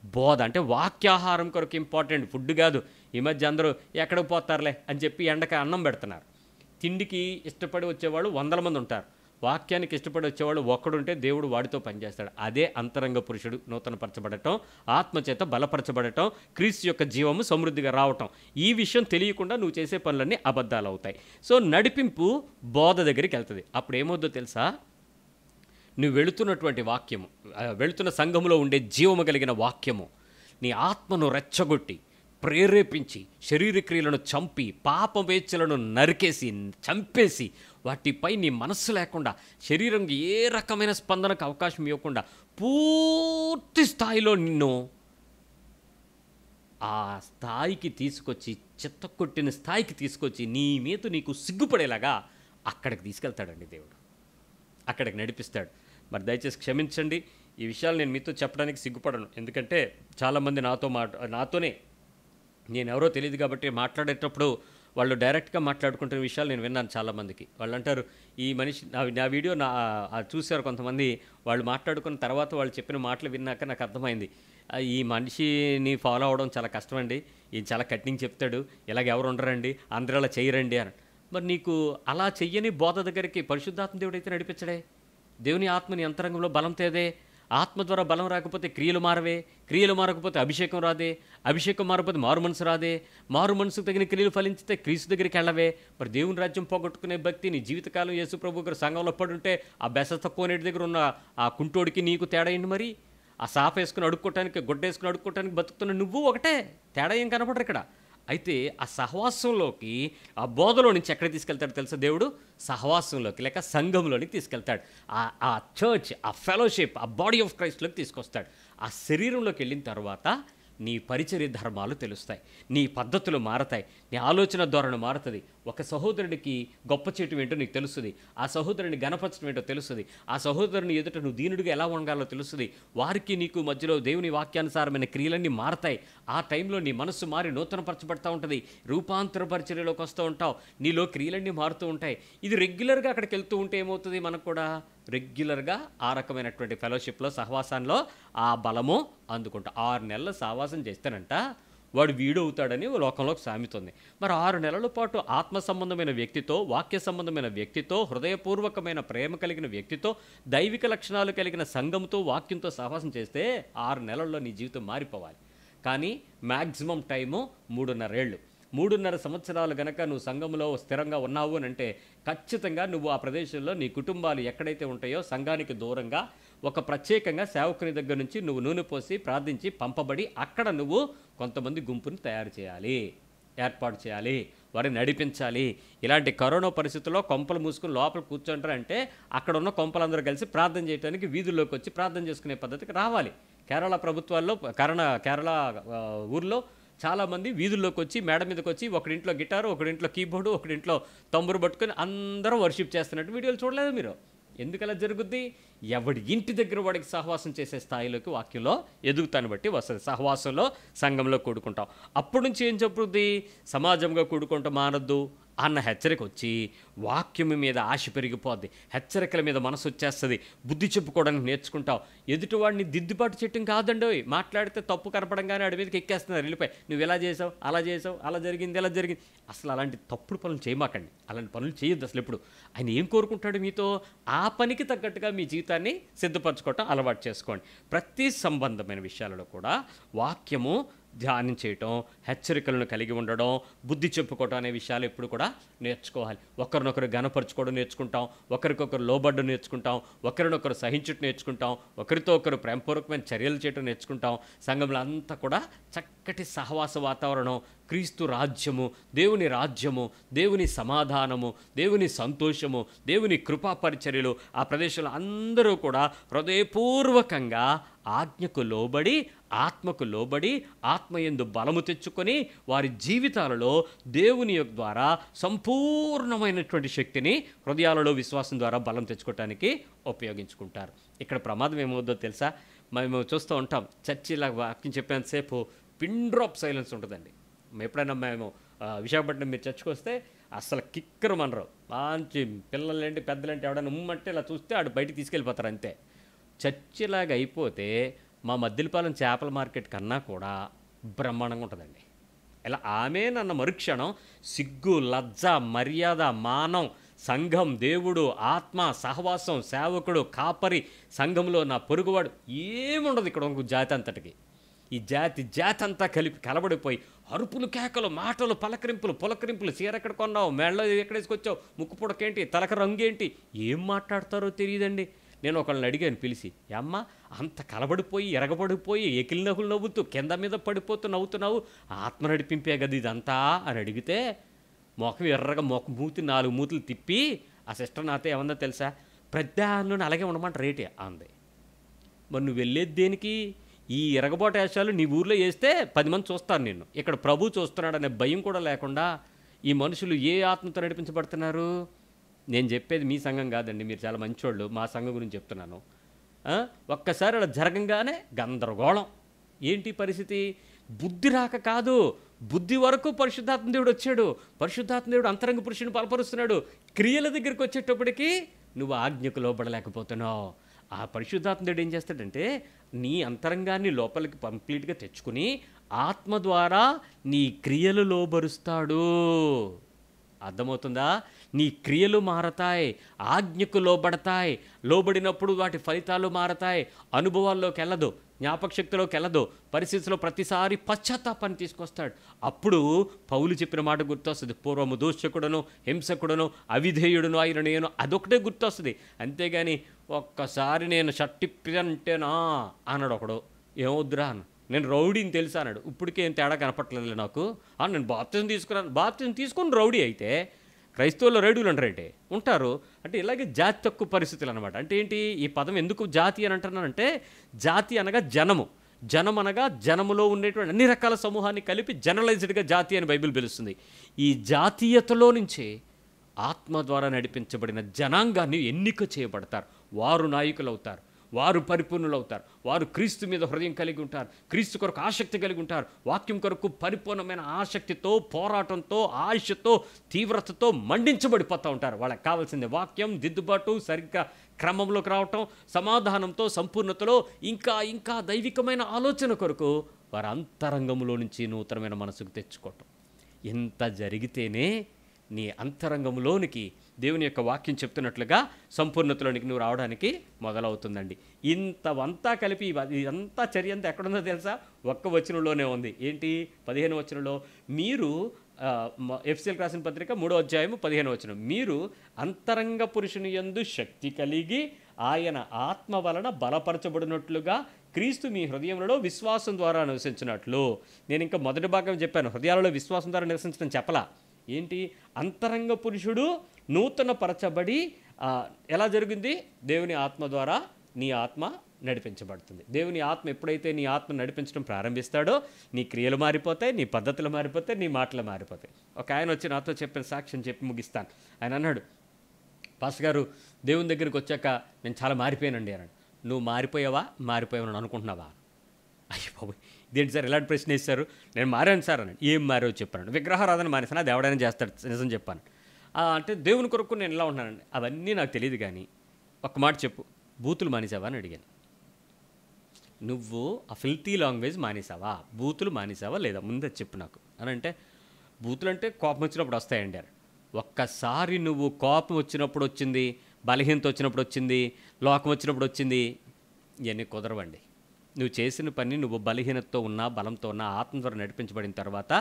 బోధ అంటే వాక్యాహారం కొరకు ఇంపార్టెంట్, ఫుడ్ కాదు. ఈ మధ్య అందరూ ఎక్కడికి పోతారులే అని చెప్పి ఎండకి అన్నం పెడుతున్నారు. తిండికి ఇష్టపడి వచ్చేవాళ్ళు 100 మంది ఉంటారు, వాక్యానికి ఇష్టపడి వచ్చేవాళ్ళు ఒక్కడుంటే దేవుడు వాడితో పనిచేస్తాడు. అదే అంతరంగ పురుషుడు నూతనపరచబడటం, ఆత్మచేత బలపరచబడటం, క్రీస్తు యొక్క జీవము సమృద్ధిగా రావటం. ఈ విషయం తెలియకుండా నువ్వు చేసే పనులన్నీ అబద్ధాలు అవుతాయి. సో నడిపింపు బోధ దగ్గరికి వెళ్తుంది. అప్పుడు ఏమవుద్దో తెలుసా, నువ్వు వెళుతున్నటువంటి వాక్యము, వెళుతున్న సంఘములో ఉండే జీవము కలిగిన వాక్యము నీ ఆత్మను రెచ్చగొట్టి ప్రేరేపించి శరీర క్రియలను చంపి పాపవేచ్ఛలను నరికేసి చంపేసి వాటిపై నీ మనస్సు లేకుండా శరీరం ఏ రకమైన స్పందనకు అవకాశం ఇవ్వకుండా పూర్తి స్థాయిలో నిన్ను ఆ స్థాయికి తీసుకొచ్చి చిత్తకొట్టిన స్థాయికి తీసుకొచ్చి నీ మీద నీకు సిగ్గుపడేలాగా అక్కడికి తీసుకెళ్తాడండి దేవుడు, అక్కడికి నడిపిస్తాడు. మరి దయచేసి క్షమించండి, ఈ విషయాలు నేను మీతో చెప్పడానికి సిగ్గుపడను. ఎందుకంటే చాలామంది నాతోనే నేను ఎవరో తెలియదు కాబట్టి మాట్లాడేటప్పుడు వాళ్ళు డైరెక్ట్గా మాట్లాడుకుంటున్న విషయాలు నేను విన్నాను చాలామందికి. వాళ్ళు అంటారు, ఈ మనిషి నా వీడియో చూశారు కొంతమంది, వాళ్ళు మాట్లాడుకున్న తర్వాత వాళ్ళు చెప్పిన మాటలు విన్నాక నాకు అర్థమైంది, ఈ మనిషిని ఫాలో అవడం చాలా కష్టమండి, ఈయన చాలా కఠినంగా చెప్తాడు, ఇలాగ ఎవరు ఉండరండి, అందరూ అలా చేయరండి అని. మరి నీకు అలా చెయ్యని బోధ దగ్గరికి పరిశుద్ధాత్మ దేవుడు అయితే నడిపించడే. దేవుని ఆత్మని అంతరంగంలో బలం తేదే. ఆత్మ ద్వారా బలం రాకపోతే క్రియలు మారవే, క్రియలు మారకపోతే అభిషేకం రాదే, అభిషేకం మారకపోతే మారు మనసు రాదే, మారు మనసుకు తగిన క్రియలు ఫలించితే క్రీస్తు దగ్గరికి వెళ్ళవే. మరి దేవుని రాజ్యం పోగొట్టుకునే భక్తి నీ జీవితకాలం యేసు ప్రభు గారు సంఘంలో పడుంటే ఆ బెస కోనేటి దగ్గర ఉన్న ఆ కుంటోడికి నీకు తేడా ఏంటి? మరి ఆ సాఫ్ వేసుకుని అడుక్కోవటానికి, గుడ్డ వేసుకుని అడుక్కోవటానికి బతుకుతున్న నువ్వు ఒకటే, తేడా ఏం కనపడరు ఇక్కడ. అయితే ఆ సహవాసంలోకి, ఆ బోధలో నుంచి ఎక్కడ తీసుకెళ్తాడు తెలుసా దేవుడు? సహవాసంలోకి లేక సంఘంలోనికి తీసుకెళ్తాడు. ఆ చర్చ్, ఆ ఫెలోషిప్, ఆ బాడీ ఆఫ్ క్రైస్ట్లోకి తీసుకొస్తాడు. ఆ శరీరంలోకి వెళ్ళిన తర్వాత నీ పరిచర్య ధర్మాలు తెలుస్తాయి, నీ పద్ధతులు మారతాయి, నీ ఆలోచన ధోరణి మారుతుంది. ఒక సహోదరుడికి గొప్ప చేయటం ఏంటో నీకు తెలుస్తుంది, ఆ సహోదరుని గణపరచడం ఏంటో తెలుస్తుంది, ఆ సహోదరుని ఎదుట నువ్వు దీనుడిగా ఎలా వంగాలో తెలుస్తుంది. వారికి నీకు మధ్యలో దేవుని వాక్యానుసారమైన క్రియలన్నీ మారతాయి. ఆ టైంలో నీ మనస్సు మారి నూతనపరచబడతా ఉంటుంది, రూపాంతర పరిచర్యలోకి వస్తూ ఉంటావు, నీలో క్రియలన్నీ మారుతూ ఉంటాయి. ఇది రెగ్యులర్గా అక్కడికి వెళ్తూ ఉంటే ఏమవుతుంది, మనకు కూడా రెగ్యులర్గా ఆ రకమైనటువంటి ఫెలోషిప్లో, సహవాసాల్లో ఆ బలము అందుకుంటా. 6 నెలల సహవాసం చేస్తానంట వాడు వీడవుతాడని లోకంలో సామెత ఉంది. మరి 6 నెలల పాటు ఆత్మ సంబంధమైన వ్యక్తితో, వాక్య సంబంధమైన వ్యక్తితో, హృదయపూర్వకమైన ప్రేమ కలిగిన వ్యక్తితో, దైవిక లక్షణాలు కలిగిన సంఘంతో, వాక్యంతో సహవాసం చేస్తే 6 నెలల్లో నీ జీవితం మారిపోవాలి. కానీ మ్యాక్సిమం టైము 3.5 ఏళ్ళు. 3.5 సంవత్సరాలు గనక నువ్వు సంఘంలో స్థిరంగా ఉన్నావు అని అంటే ఖచ్చితంగా నువ్వు ఆ ప్రదేశంలో నీ కుటుంబాలు ఎక్కడైతే ఉంటాయో సంఘానికి దూరంగా ఒక ప్రత్యేకంగా సేవకుని దగ్గర నుంచి నువ్వు నూనె పోసి ప్రార్థించి పంపబడి అక్కడ నువ్వు కొంతమంది గుంపుని తయారు చేయాలి, ఏర్పాటు చేయాలి, వారిని నడిపించాలి. ఇలాంటి కరోనా పరిస్థితుల్లో కొంపలు మూసుకుని లోపల కూర్చుంటారంటే అక్కడ ఉన్న కొంపలందరూ కలిసి ప్రార్థన చేయడానికి వీధుల్లోకి వచ్చి ప్రార్థన చేసుకునే పద్ధతికి రావాలి. కేరళ ప్రభుత్వాల్లో, కేరళ ఊర్లో చాలామంది వీధుల్లోకి వచ్చి మేడ మీదకి వచ్చి ఒకడింట్లో గిటారు, ఒకడింట్లో కీబోర్డు, ఒకడింట్లో తంబురు పట్టుకొని అందరూ వర్షిప్ చేస్తున్నట్టు వీడియోలు చూడలేదు మీరు? ఎందుకలా జరుగుద్ది? ఎవడి ఇంటి దగ్గర వాడికి సహవాసం చేసే స్థాయిలోకి వాక్యంలో ఎదుగుతాను బట్టి వస్తుంది. సహవాసంలో, సంఘంలో కూడుకుంటాం. అప్పటి నుంచి ఏం చెప్పుద్ది? సమాజంగా కూడుకుంటూ మానద్దు అన్న హెచ్చరిక వచ్చి వాక్యం మీద ఆశ పెరిగిపోద్ది, హెచ్చరికల మీద మనసు వచ్చేస్తుంది, బుద్ధి చెప్పుకోవడానికి నేర్చుకుంటావు. ఎదుటివాడిని దిద్దుబాటు చేయటం కాదండి, మాట్లాడితే తప్పు కనపడంగానే వాడి మీదకి ఎక్కేస్తున్నారు, వెళ్ళిపోయి నువ్వు ఎలా చేసావు, అలా చేసావు, అలా జరిగింది, ఎలా జరిగింది. అసలు అలాంటి తప్పుడు పనులు చేయమాకండి, అలాంటి పనులు చేయొద్దు అసలు. ఎప్పుడు ఆయన ఏం కోరుకుంటాడు మీతో? ఆ పనికి తగ్గట్టుగా మీ జీవితాన్ని సిద్ధపరచుకోవటం అలవాటు చేసుకోండి. ప్రతి సంబంధమైన విషయాలలో కూడా వాక్యము ధ్యానం చేయటం, హెచ్చరికలను కలిగి ఉండడం, బుద్ధి చెప్పుకోవటం అనే విషయాలు ఎప్పుడు కూడా నేర్చుకోవాలి. ఒకరినొకరు ఘనపరచుకోవడం నేర్చుకుంటాం, ఒకరికొకరు లోబడ్డం నేర్చుకుంటాం, ఒకరినొకరు సహించుట నేర్చుకుంటాం, ఒకరితో ఒకరు ప్రేమపూర్వకమైన చర్యలు చేయటం నేర్చుకుంటాం. సంఘంలో అంతా కూడా చక్కటి సహవాస వాతావరణం, క్రీస్తు రాజ్యము, దేవుని సమాధానము, దేవుని సంతోషము, దేవుని కృపా పరిచర్యలు ఆ ప్రదేశంలో అందరూ కూడా హృదయపూర్వకంగా ఆజ్ఞకు లోబడి, ఆత్మకు లోబడి, ఆత్మయందు బలము తెచ్చుకొని వారి జీవితాలలో దేవుని ద్వారా సంపూర్ణమైనటువంటి శక్తిని హృదయాలలో విశ్వాసం ద్వారా బలం తెచ్చుకోవటానికి ఉపయోగించుకుంటారు. ఇక్కడ ప్రమాదం ఏమవుద్దో తెలుసా? మేము చూస్తూ ఉంటాం, చర్చిలా వాక్యం చెప్పేంతసేపు పిన్ డ్రాప్ సైలెన్స్ ఉంటుందండి. ఎప్పుడైనా మేము విశాఖపట్నం మీరు చర్చకు వస్తే అసలు కిక్కరు మనరు, మంచి పిల్లలేంటి పెద్దలేంటి ఎవడైనా ఉమ్మంటే ఇలా చూస్తే ఆడు బయటికి తీసుకెళ్ళిపోతారు అంతే. చర్చిలాగా అయిపోతే మా మద్దిలపాలెం చేపల మార్కెట్ కన్నా కూడా బ్రహ్మాండంగా ఉంటుందండి. ఇలా ఆమె నన్న మరుక్షణం సిగ్గు, లజ్జ, మర్యాద, మానం, సంఘం, దేవుడు, ఆత్మ, సహవాసం, సేవకుడు, కాపరి, సంఘంలో నా పొరుగువాడు ఏముండదు ఇక్కడ ఇంకో జాతి అంతటికి. ఈ జాతి అంతా కలిపి కలబడిపోయి అరుపులు, కేకలు, మాటలు, పులకరింపులు, చీర ఎక్కడ కొన్నావు, మెళ్ళ ఎక్కడేసుకొచ్చావు, ముక్కు పుడకేంటి, తలక రంగేంటి, ఏం మాట్లాడతారో తెలియదండి. నేను ఒకళ్ళని అడిగాను పిలిచి, అమ్మ అంత కలబడిపోయి ఎరగబడిపోయి ఎకిలి నవ్వులు నవ్వుతూ కింద మీద పడిపోతూ నవ్వుతున్నావు, ఆత్మ నడిపింపే కదా ఇదంతా అని అడిగితే మొఖం ఎర్రగా మూతి 4 మూతులు తిప్పి ఆ సిస్టర్ నాతో ఏమన్నా తెలుసా, ప్రధానంలో అలాగే ఉండమంట రేటే అంది. మరి నువ్వు వెళ్ళేది దేనికి? ఈ ఎరగబాటు వేషాలు నీ ఊర్లో వేస్తే 10 మంది చూస్తారు నిన్ను. ఇక్కడ ప్రభు చూస్తున్నాడు అనే భయం కూడా లేకుండా ఈ మనుషులు ఏ ఆత్మతో నడిపించబడుతున్నారు? నేను చెప్పేది మీ సంఘం కాదండి, మీరు చాలా మంచోళ్ళు, మా సంఘం గురించి చెప్తున్నాను. ఒక్కసారి అలా జరగంగానే గందరగోళం. ఏంటి పరిస్థితి? బుద్ధి రాక కాదు, బుద్ధి వరకు పరిశుద్ధాత్మ దేవుడు వచ్చాడు, పరిశుద్ధాత్మ దేవుడు అంతరంగ పురుషుని బలపరుస్తున్నాడు. క్రియల దగ్గరికి వచ్చేటప్పటికి నువ్వు ఆజ్ఞకు లోబడలేకపోతున్నావు. ఆ పరిశుద్ధాత్మ దేవుడు ఏం చేస్తాడంటే నీ అంతరంగాన్ని లోపలికి కంప్లీట్గా తెచ్చుకుని ఆత్మ ద్వారా నీ క్రియలు లోబరుస్తాడు. అర్థమవుతుందా? నీ క్రియలు మారతాయి, ఆజ్ఞకు లోబడతాయి. లోబడినప్పుడు వాటి ఫలితాలు మారతాయి. అనుభవాల్లోకి వెళ్ళదు, జ్ఞాపకశక్తిలోకి వెళ్ళదు, పరిస్థితిలో ప్రతిసారి పశ్చాత్తాపాన్ని తీసుకొస్తాడు. అప్పుడు పౌలు చెప్పిన మాట గుర్తొస్తుంది, పూర్వము దూషకుడను, హింసకుడను, అవిధేయుడును అయిన నేను, అదొకటే గుర్తొస్తుంది. అంతేగాని ఒక్కసారి నేను షట్టిప్పి అంటేనా అన్నాడు ఒకడు, ఏమొద్దురా అన్న, నేను రౌడీని తెలుసా అన్నాడు. ఇప్పటికే ఏం తేడా కనపట్లేదు నాకు. నేను బాప్తిజం తీసుకున్నాను, బాప్తిజం తీసుకుని రౌడీ అయితే క్రైస్తవుల్లో రౌడీలు అంటారంటే ఉంటారు. అంటే ఇలాగే జాతి తక్కువ పరిస్థితులు అనమాట. అంటే ఏంటి ఈ పదం ఎందుకు జాతి అని అంటున్నానంటే, జాతి అనగా జనము, జనం అనగా జనములో ఉండేటువంటి అన్ని రకాల సమూహాన్ని కలిపి జనరలైజ్డ్గా జాతి అని బైబిల్ పిలుస్తుంది. ఈ జాతీయతలో నుంచే ఆత్మ ద్వారా నడిపించబడిన జనాంగాన్ని ఎన్నిక చేయబడతారు. వారు నాయకులు అవుతారు, వారు పరిపూర్ణులు అవుతారు, వారు క్రీస్తు మీద హృదయం కలిగి ఉంటారు, క్రీస్తు కొరకు ఆసక్తి కలిగి ఉంటారు, వాక్యం కొరకు పరిపూర్ణమైన ఆసక్తితో, పోరాటంతో, ఆశతో, తీవ్రతతో మండించబడిపోతూ ఉంటారు. వాళ్ళకి కావాల్సింది వాక్యం, దిద్దుబాటు, సరిగ్గా క్రమంలోకి రావటం, సమాధానంతో, సంపూర్ణతలో ఇంకా ఇంకా దైవికమైన ఆలోచన కొరకు వారి అంతరంగంలో నుంచి నూతనమైన మనసుకు తెచ్చుకోవటం. ఇంత జరిగితేనే నీ అంతరంగంలోనికి దేవుని యొక్క వాక్యం చెప్తున్నట్లుగా సంపూర్ణతలోనికి నువ్వు రావడానికి మొదలవుతుందండి. ఇంతవంతా కలిపి ఇదంతా చర్య అంతా ఎక్కడుందో తెలుసా? ఒక్క వచనంలోనే ఉంది. ఏంటి? 15వ వచనంలో, మీరు ఎఫ్ఎస్సీలకు రాసిన పత్రిక 3వ అధ్యాయము 15వ వచనం, మీరు అంతరంగ పురుషుని యందు శక్తి కలిగి ఆయన ఆత్మ వలన బలపరచబడినట్లుగా క్రీస్తు మీ హృదయంలో విశ్వాసం ద్వారా నివసించినట్లు. నేను ఇంకా మొదటి భాగం చెప్పాను, హృదయాలలో విశ్వాసం ద్వారా నివసించడం చెప్పలా. ఏంటి? అంతరంగ పురుషుడు నూతన పరచబడి ఎలా జరిగింది? దేవుని ఆత్మ ద్వారా నీ ఆత్మ నడిపించబడుతుంది. దేవుని ఆత్మ ఎప్పుడైతే నీ ఆత్మ నడిపించడం ప్రారంభిస్తాడో నీ క్రియలు మారిపోతాయి, నీ పద్ధతులు మారిపోతాయి, నీ మాటలు మారిపోతాయి. ఒక ఆయన వచ్చి నాతో చెప్పిన సాక్ష్యం చెప్పి ముగిస్తాను. ఆయన అన్నాడు, పాస్టర్ గారు దేవుని దగ్గరికి వచ్చాక నేను చాలా మారిపోయానండి అన్నాడు. నువ్వు మారిపోయావని అనుకుంటున్నావా? అయ్యి బాబోయ్, ఇదేంటి సార్ ఇలాంటి ప్రశ్న వేశారు? నేను మారాను సార్ అన్నాడు. ఏం మారావు చెప్పాను. విగ్రహారాధన మానేసాను, అది ఎవడైనా చేస్తాడు, నిజం చెప్పాను. అంటే దేవుని కొరకు నేను ఇలా ఉన్నానండి. అవన్నీ నాకు తెలియదు, కానీ ఒక్క మాట చెప్పు, బూతులు మానేసావా అని అడిగాను. నువ్వు ఆ ఫిల్తీ లాంగ్వేజ్ మానేసావా, బూతులు మానేసావా లేదా, ముందే చెప్పు నాకు అని. అంటే బూతులు అంటే కోపం వచ్చినప్పుడు వస్తాయండి. ఒక్కసారి నువ్వు కోపం వచ్చినప్పుడు వచ్చింది, బలహీనత వచ్చినప్పుడు వచ్చింది, లోకం వచ్చినప్పుడు వచ్చింది, ఇవన్నీ కుదరవండి. నువ్వు చేసిన పని నువ్వు బలహీనతతో ఉన్నా బలంతో ఉన్నా ఆత్మ ద్వారా నడిపించబడిన తర్వాత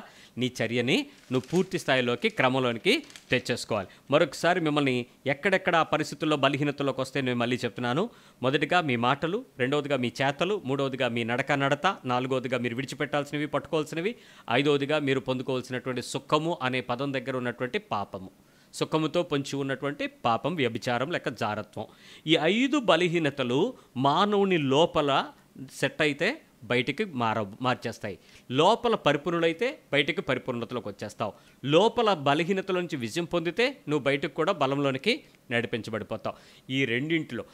నీ చర్యని నువ్వు పూర్తి స్థాయిలోకి క్రమంలోనికి తెచ్చేసుకోవాలి. మరొకసారి మిమ్మల్ని ఎక్కడెక్కడ ఆ పరిస్థితుల్లో బలహీనతలోకి వస్తే నేను మళ్ళీ చెప్తున్నాను. మొదటిగా మీ మాటలు, రెండవదిగా మీ చేతలు, మూడవదిగా మీ నడత, నాలుగవదిగా మీరు విడిచిపెట్టాల్సినవి పట్టుకోవాల్సినవి, ఐదవదిగా మీరు పొందుకోవాల్సినటువంటి సుఖము అనే పదం దగ్గర ఉన్నటువంటి పాపము. సుఖముతో పొంచి ఉన్నటువంటి పాపం, వ్యభిచారం లేక జారత్వం. ఈ 5 బలహీనతలు మానవుని లోపల సెట్ అయితే బయటికి మార్చేస్తాయి. లోపల పరిపూర్ణులైతే బయటికి పరిపూర్ణతలోకి వచ్చేస్తావు. లోపల బలహీనతల నుంచి విజయం పొందితే నువ్వు బయటకు కూడా బలంలోనికి నడిపించబడిపోతావు. ఈ రెండింటిలో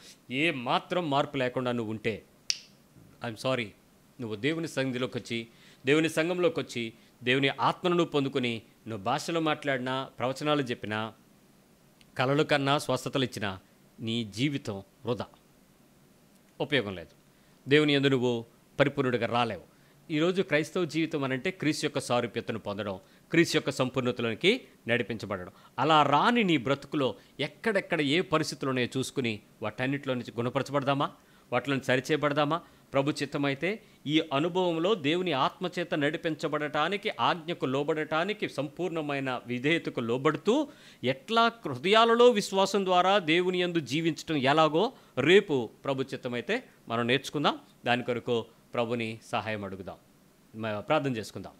ఏ మాత్రం మార్పు లేకుండా నువ్వు ఉంటే ఐఎమ్ సారీ, నువ్వు దేవుని సన్నిధిలోకి వచ్చి, దేవుని సంఘంలోకి వచ్చి, దేవుని ఆత్మను నువ్వు పొందుకొని, నువ్వు భాషలో మాట్లాడినా, ప్రవచనాలు చెప్పినా, కలలు కన్నా, స్వస్థతలు ఇచ్చినా నీ జీవితం వృధా, ఉపయోగం లేదు. దేవుని యందు నువ్వు పరిపూర్ణుడిగా రాలేవు. ఈరోజు క్రైస్తవ జీవితం అనంటే క్రీస్తు యొక్క సారూప్యతను పొందడం, క్రీస్తు యొక్క సంపూర్ణతలోనికి నడిపించబడడం. అలా రాని నీ బ్రతుకులో ఎక్కడెక్కడ ఏ పరిస్థితులు ఉన్నాయో చూసుకుని వాటన్నిటిలో నుంచి గుణపరచబడదామా, వాటిని సరిచేయబడదామా? ప్రభు చిత్తమైతే ఈ అనుభవంలో దేవుని ఆత్మచేత నడిపించబడటానికి, ఆజ్ఞకు లోబడటానికి, సంపూర్ణమైన విధేయతకు లోబడుతూ ఎట్లా హృదయాలలో విశ్వాసం ద్వారా దేవుని యందు జీవించడం ఎలాగో రేపు ప్రభు చిత్తమైతే మనం నేర్చుకుందాం. దాని కొరకు ప్రభుని సహాయం అడుగుదాం. ప్రార్థన చేసుకుందాం.